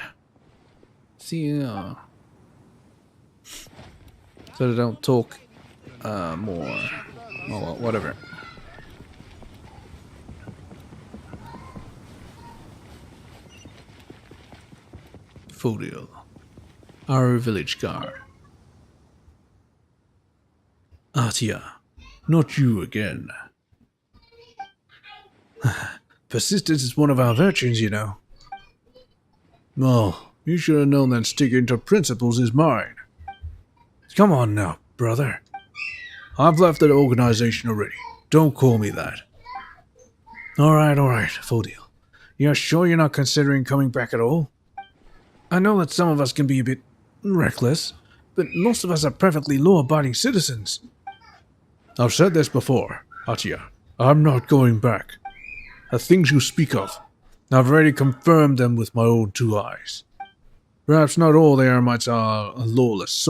See, so they don't talk more. Oh, well, whatever. Fodil, our village guard. Atia, not you again. Persistence is one of our virtues, you know. Well, you should have known that sticking to principles is mine. Come on now, brother. I've left the organization already. Don't call me that. Alright, Fodil. You're sure you're not considering coming back at all? I know that some of us can be a bit reckless, but most of us are perfectly law-abiding citizens. I've said this before, Atia. I'm not going back. The things you speak of, I've already confirmed them with my own 2 eyes. Perhaps not all the Eremites are a lawless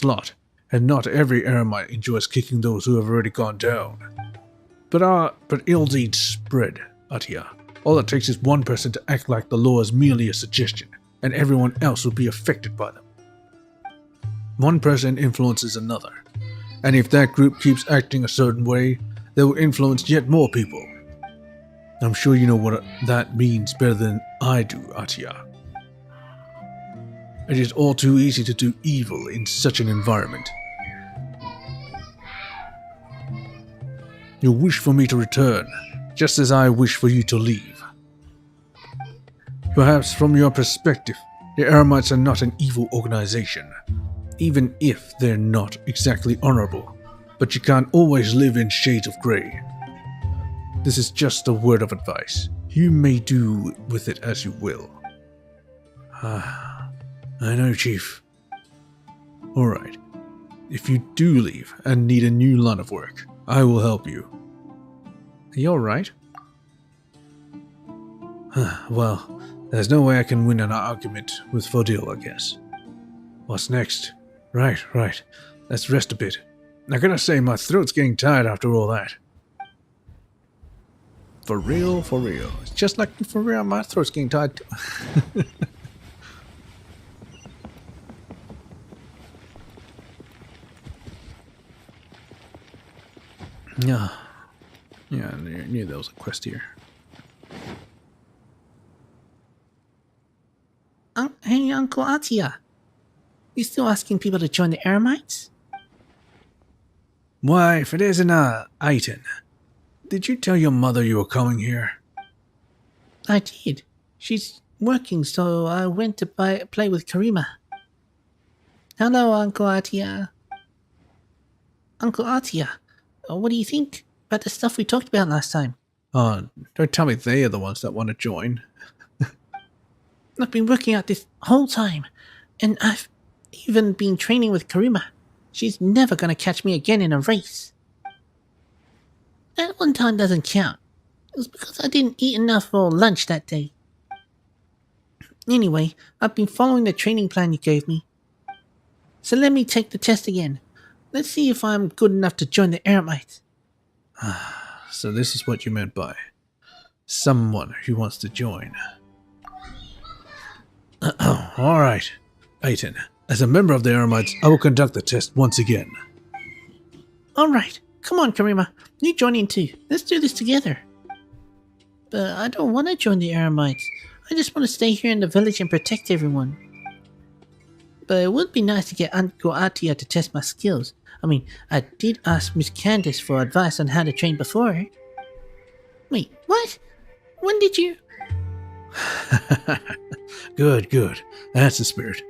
lot, and not every Eremite enjoys kicking those who have already gone down. But ill deeds spread, Atia. All it takes is one person to act like the law is merely a suggestion, and everyone else will be affected by them. One person influences another, and if that group keeps acting a certain way, they will influence yet more people. I'm sure you know what that means better than I do, Atia. It is all too easy to do evil in such an environment. You wish for me to return, just as I wish for you to leave. Perhaps from your perspective, the Eremites are not an evil organization, even if they're not exactly honorable, but you can't always live in shades of grey. This is just a word of advice. You may do with it as you will. I know, Chief. Alright. If you do leave and need a new line of work, I will help you. Are you alright? Well, there's no way I can win an argument with Fodil, I guess. What's next? Right. Let's rest a bit. I gotta say, my throat's getting tired after all that. For real. It's just like for real, my throat's getting tired too. Yeah, I knew there was a quest here. Hey, Uncle Atia. You still asking people to join the Eremites? Why, if it isn't Aiton, did you tell your mother you were coming here? I did. She's working, so I went to play with Karima. Hello, Uncle Atia. Uncle Atia, what do you think about the stuff we talked about last time? Don't tell me they are the ones that want to join. I've been working out this whole time, and I've even been training with Karima. She's never gonna catch me again in a race. That one time doesn't count. It was because I didn't eat enough for lunch that day. Anyway, I've been following the training plan you gave me. So let me take the test again. Let's see if I'm good enough to join the Eremites. So this is what you meant by someone who wants to join. Alright, Aiton. As a member of the Eremites, I will conduct the test once again. Alright, come on Karima. You join in too. Let's do this together. But I don't want to join the Eremites. I just want to stay here in the village and protect everyone. But it would be nice to get Uncle Atia to test my skills. I mean, I did ask Miss Candace for advice on how to train before. Wait, what? When did you? Good. That's the spirit.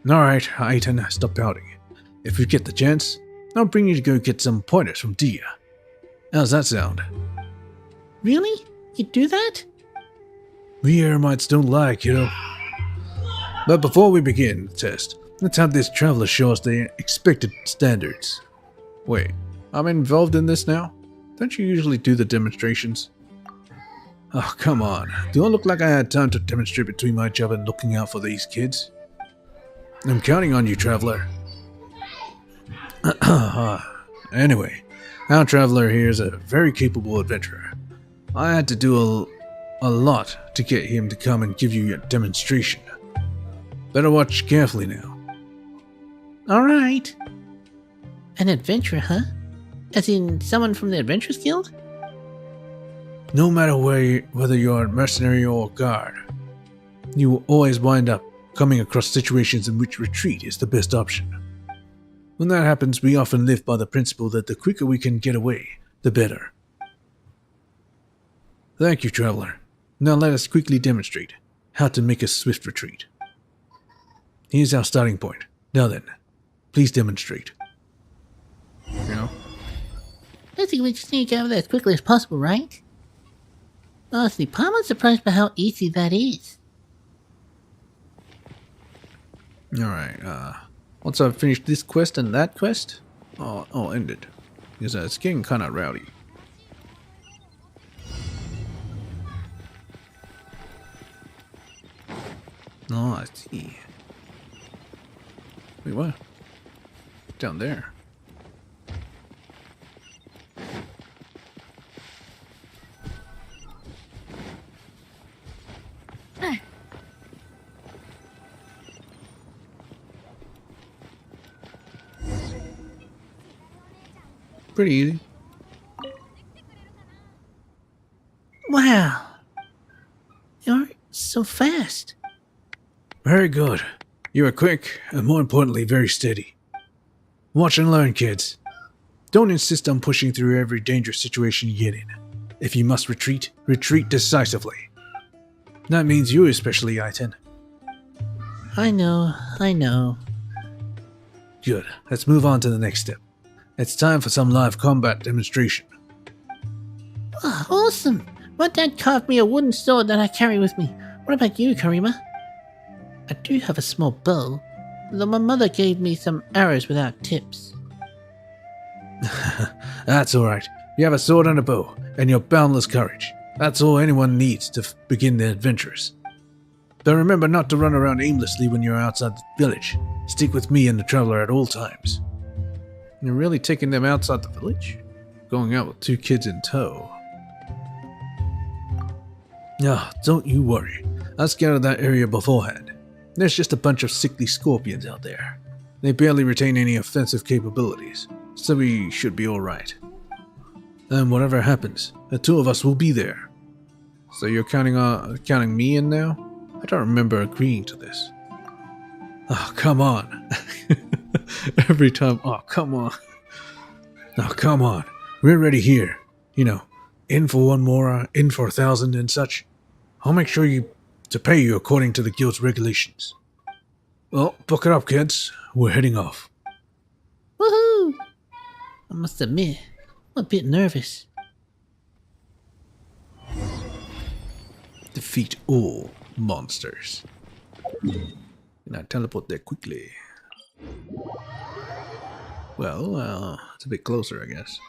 Alright, Aiton, stop pouting. If you get the chance, I'll bring you to go get some pointers from Dia. How's that sound? Really? You do that? We Eremites don't lie, kiddo. But before we begin the test, let's have this traveler show us the expected standards. Wait, I'm involved in this now? Don't you usually do the demonstrations? Oh, come on. Do I look like I had time to demonstrate between my job and looking out for these kids? I'm counting on you, traveler. Anyway, our traveler here is a very capable adventurer. I had to do a lot to get him to come and give you a demonstration. Better watch carefully now. Alright. An adventurer, huh? As in someone from the Adventurers Guild? No matter whether you're a mercenary or a guard, you will always wind up coming across situations in which retreat is the best option. When that happens, we often live by the principle that the quicker we can get away, the better. Thank you, traveler. Now let us quickly demonstrate how to make a swift retreat. Here's our starting point. Now then, please demonstrate. You know? Basically, we just need to get over there as quickly as possible, right? Honestly, Palmer's surprised by how easy that is. Alright, once I've finished this quest and that quest, I'll end it. Because it's getting kinda rowdy. Oh, I see. Wait, what? Down there. Pretty easy. Wow. You're so fast. Very good. You are quick, and more importantly, very steady. Watch and learn, kids. Don't insist on pushing through every dangerous situation you get in. If you must retreat, retreat decisively. That means you especially, Aiton. I know. Good. Let's move on to the next step. It's time for some live combat demonstration. Oh, awesome. My dad carved me a wooden sword that I carry with me. What about you, Karima? I do have a small bow, though my mother gave me some arrows without tips. That's alright. You have a sword and a bow, and your boundless courage. That's all anyone needs to begin their adventures. But remember not to run around aimlessly when you're outside the village. Stick with me and the traveler at all times. You're really taking them outside the village? Going out with 2 kids in tow. Don't you worry. I scouted that area beforehand. There's just a bunch of sickly scorpions out there. They barely retain any offensive capabilities, so we should be alright. And whatever happens, the 2 of us will be there. So you're counting me in now? I don't remember agreeing to this. Oh, come on. Every time, oh, come on. Oh, come on. We're already here. You know, in for 1 more, in for 1,000 and such. I'll make sure to pay you according to the guild's regulations. Well, book it up, kids. We're heading off. Woohoo! I must admit, I'm a bit nervous. defeat all monsters. And I teleport there quickly. Well, it's a bit closer, I guess.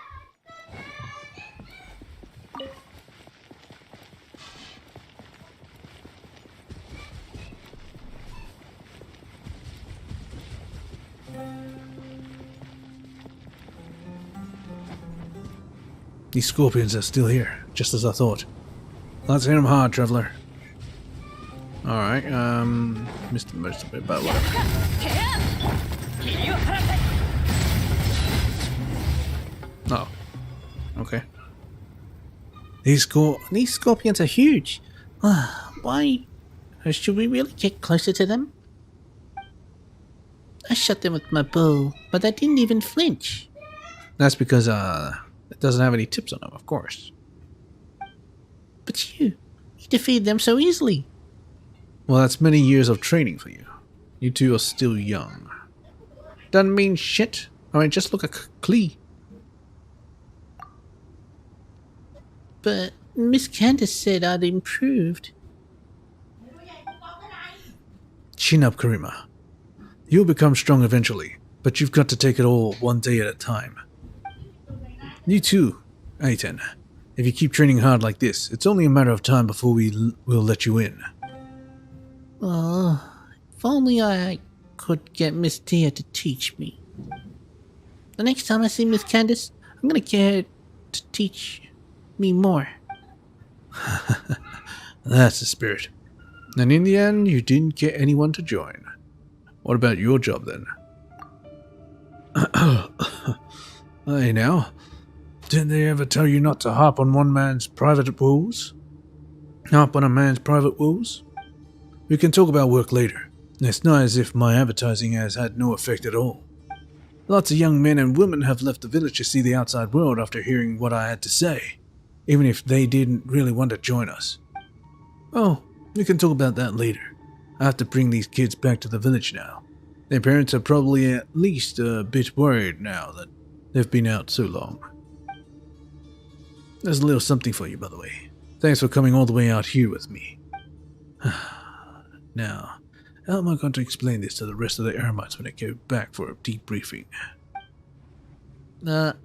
These scorpions are still here, just as I thought. Let's hit them hard, traveler. Alright, Mr. Merciful, but whatever. Oh. Okay. These scorpions are huge. Why? Should we really get closer to them? I shot them with my bow, but I didn't even flinch. That's because, it doesn't have any tips on them, of course. But you defeated them so easily. Well, that's many years of training for you. You two are still young. Doesn't mean shit. I mean, just look at Klee. But Miss Candace said I'd improved. Chin up, Karima. You'll become strong eventually, but you've got to take it all one day at a time. You too, Aiten. If you keep training hard like this, it's only a matter of time before we'll let you in. If only I could get Miss Tia to teach me. The next time I see Miss Candace, I'm gonna get her to teach me more. That's the spirit. And in the end, you didn't get anyone to join. What about your job then? Hey now, didn't they ever tell you not to hop on one man's private woes? Hop on a man's private woes? We can talk about work later. It's not as if my advertising has had no effect at all. Lots of young men and women have left the village to see the outside world after hearing what I had to say, even if they didn't really want to join us. Oh, we can talk about that later. I have to bring these kids back to the village now. Their parents are probably at least a bit worried now that they've been out so long. There's a little something for you, by the way. Thanks for coming all the way out here with me. Now, how am I going to explain this to the rest of the Eremites when I go back for a debriefing?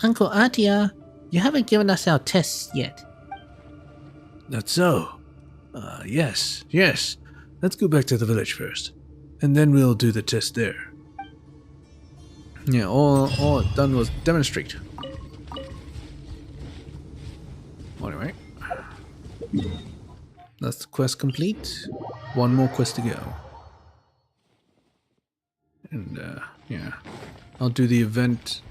Uncle Atia, you haven't given us our tests yet. That's so. Yes. Let's go back to the village first, and then we'll do the test there. Yeah, all it done was demonstrate. Anyway, that's the quest complete. One more quest to go. And, yeah. I'll do the event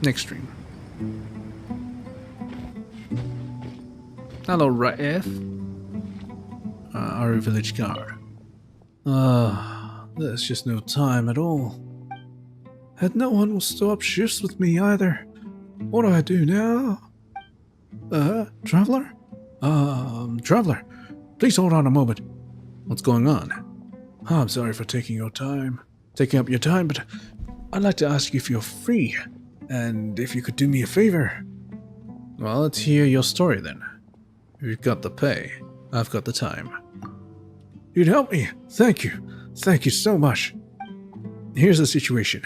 next stream. Hello, Raef. Our village guard. There's just no time at all. And no one will stop shifts with me either. What do I do now? Traveler? Traveler, please hold on a moment. What's going on? I'm sorry for taking up your time, but I'd like to ask you if you're free, and if you could do me a favor. Well, let's hear your story then. You've got the pay. I've got the time. You'd help me. Thank you. Thank you so much. Here's the situation.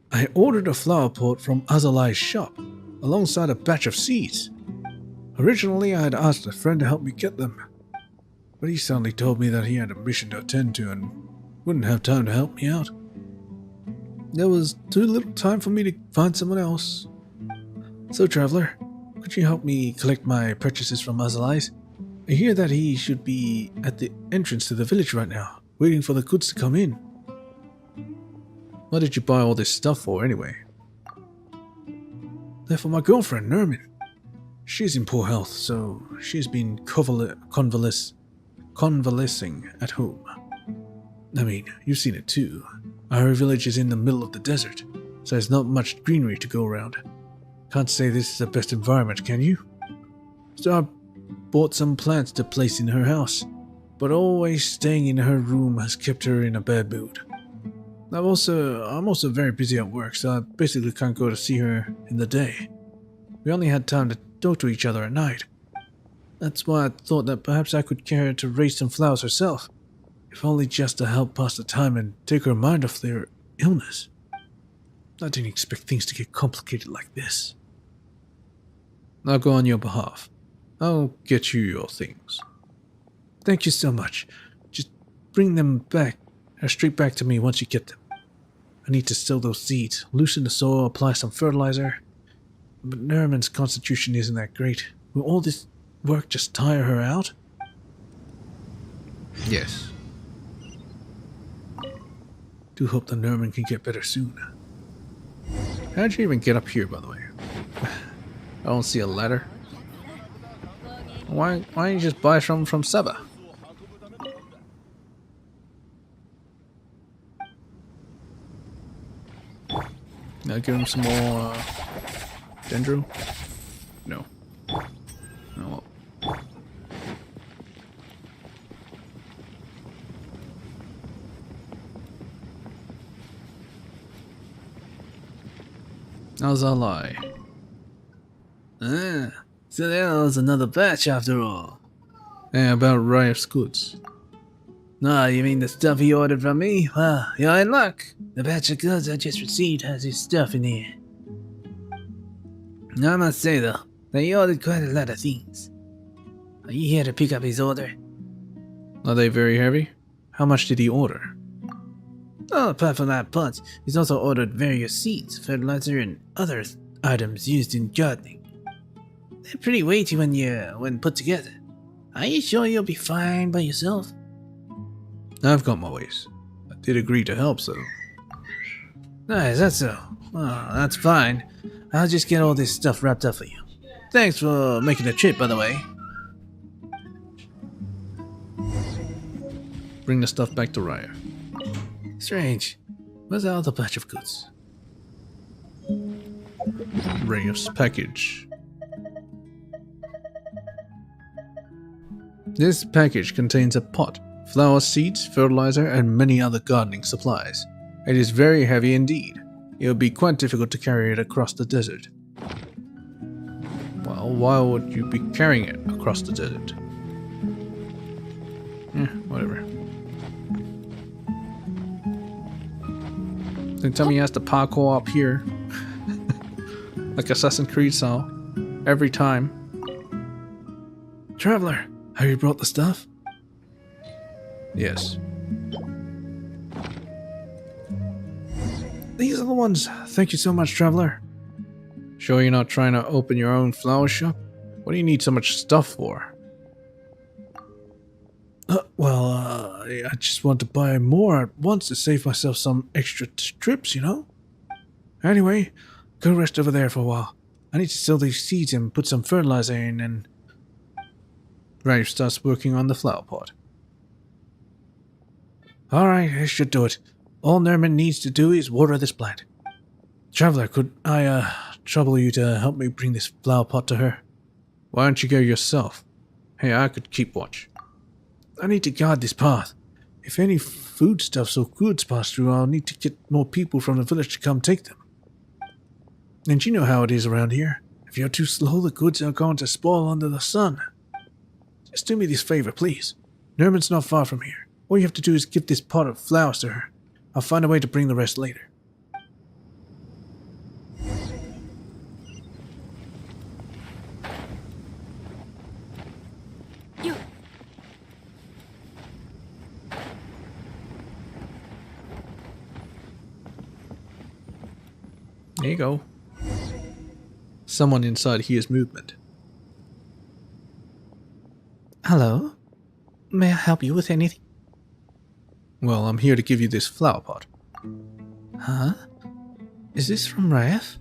I ordered a flower pot from Azalai's shop, alongside a batch of seeds. Originally, I had asked a friend to help me get them, but he suddenly told me that he had a mission to attend to and wouldn't have time to help me out. There was too little time for me to find someone else. So, traveler, could you help me collect my purchases from Azalai's? I hear that he should be at the entrance to the village right now, waiting for the goods to come in. What did you buy all this stuff for, anyway? They're for my girlfriend, Nermin. She's in poor health, so she's been convalescing at home. I mean, you've seen it too. Our village is in the middle of the desert, so there's not much greenery to go around. Can't say this is the best environment, can you? So I bought some plants to place in her house, but always staying in her room has kept her in a bad mood. I'm also very busy at work, so I basically can't go to see her in the day. We only had time to talk to each other at night. That's why I thought that perhaps I could carry her to raise some flowers herself, if only just to help pass the time and take her mind off their illness. I didn't expect things to get complicated like this. I'll go on your behalf. I'll get you your things. Thank you so much. Just bring them back, straight back to me once you get them. I need to sow those seeds, loosen the soil, apply some fertilizer. But Neriman's constitution isn't that great. Will all this work just tire her out? Yes. Do hope the Neriman can get better soon. How'd you even get up here, by the way? I don't see a ladder. Why don't you just buy some from Seba? Now give him some more dendro? No. No. How's that lie? Ah, so there was another batch after all. Yeah, about Riot's goods. Ah, you mean the stuff he ordered from me? Well, you're in luck. The batch of goods I just received has his stuff in here. I must say though, that he ordered quite a lot of things. Are you here to pick up his order? Are they very heavy? How much did he order? Oh, apart from that pot, he's also ordered various seeds, fertilizer, and other items used in gardening. They're pretty weighty when put together. Are you sure you'll be fine by yourself? I've got my ways. I did agree to help, so... Nice, that's so. Oh, that's fine. I'll just get all this stuff wrapped up for you. Thanks for making the trip, by the way. Bring the stuff back to Raya. Strange. Where's the other batch of goods? Ray's package. This package contains a pot, flower seeds, fertilizer, and many other gardening supplies. It is very heavy indeed. It would be quite difficult to carry it across the desert. Well, why would you be carrying it across the desert? Whatever. Don't tell me he has to parkour up here. Like Assassin's Creed style. Every time. Traveler, have you brought the stuff? Yes. These are the ones. Thank you so much, Traveler. Sure you're not trying to open your own flower shop? What do you need so much stuff for? I just want to buy more at once to save myself some extra trips, you know? Anyway, go rest over there for a while. I need to sow these seeds and put some fertilizer in and... Rafe starts working on the flower pot. Alright, I should do it. All Nerman needs to do is water this plant. Traveler, could I, trouble you to help me bring this flower pot to her? Why don't you go yourself? Hey, I could keep watch. I need to guard this path. If any foodstuffs or goods pass through, I'll need to get more people from the village to come take them. And you know how it is around here. If you're too slow, the goods are going to spoil under the sun. Just do me this favor, please. Nerman's not far from here. All you have to do is give this pot of flowers to her. I'll find a way to bring the rest later. There you go. Someone inside hears movement. Hello? May I help you with anything? Well, I'm here to give you this flower pot. Huh? Is this from Raef?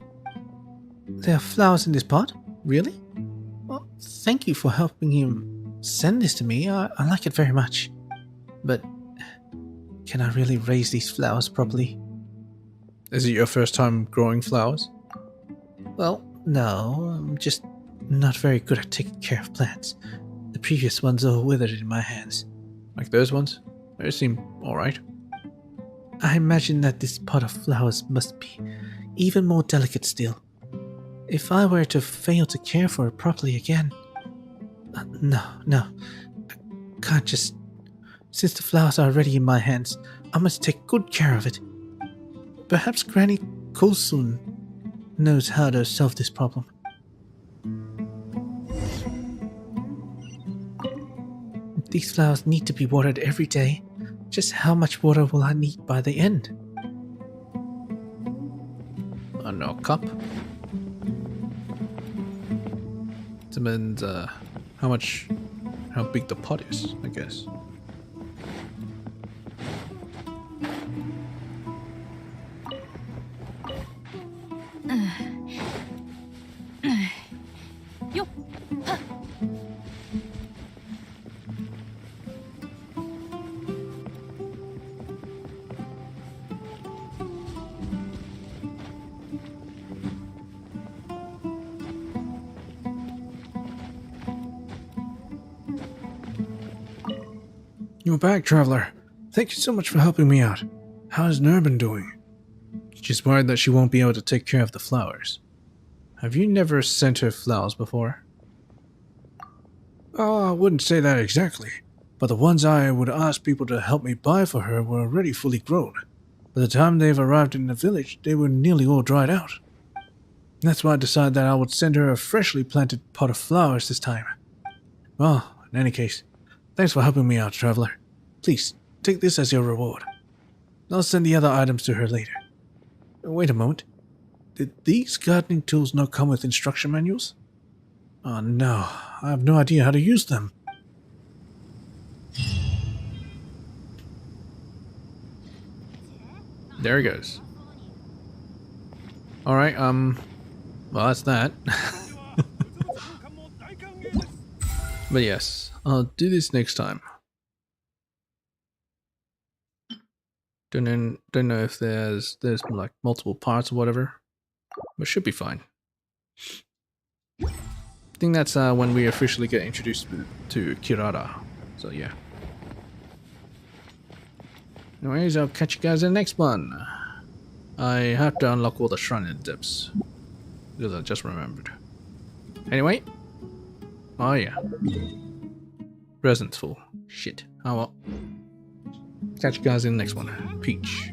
There are flowers in this pot? Really? Well, thank you for helping him send this to me. I like it very much. But can I really raise these flowers properly? Is it your first time growing flowers? Well, no. I'm just not very good at taking care of plants. The previous ones are withered in my hands. Like those ones? They seem alright. I imagine that this pot of flowers must be even more delicate still. If I were to fail to care for it properly again... no. I can't just... Since the flowers are already in my hands, I must take good care of it. Perhaps Granny Coulson knows how to solve this problem. These flowers need to be watered every day. Just how much water will I need by the end? I don't know, a cup? Depends how big the pot is, I guess. Yo. You're back, traveler. Thank you so much for helping me out. How's Nurbin doing? She's worried that she won't be able to take care of the flowers. Have you never sent her flowers before? Oh, I wouldn't say that exactly, but the ones I would ask people to help me buy for her were already fully grown. By the time they've arrived in the village, they were nearly all dried out. That's why I decided that I would send her a freshly planted pot of flowers this time. Well, in any case, thanks for helping me out, traveler. Please, take this as your reward. I'll send the other items to her later. Wait a moment. Did these gardening tools not come with instruction manuals? Oh no, I have no idea how to use them. There he goes. Alright, well that's that. But yes, I'll do this next time. Don't know if there's like multiple parts or whatever, but should be fine. I think that's when we officially get introduced to Kirara. So yeah. Anyways, I'll catch you guys in the next one. I have to unlock all the shrine depths because I just remembered. Anyway, oh yeah, present's full. Shit. Oh well. Catch you guys in the next one. Peach.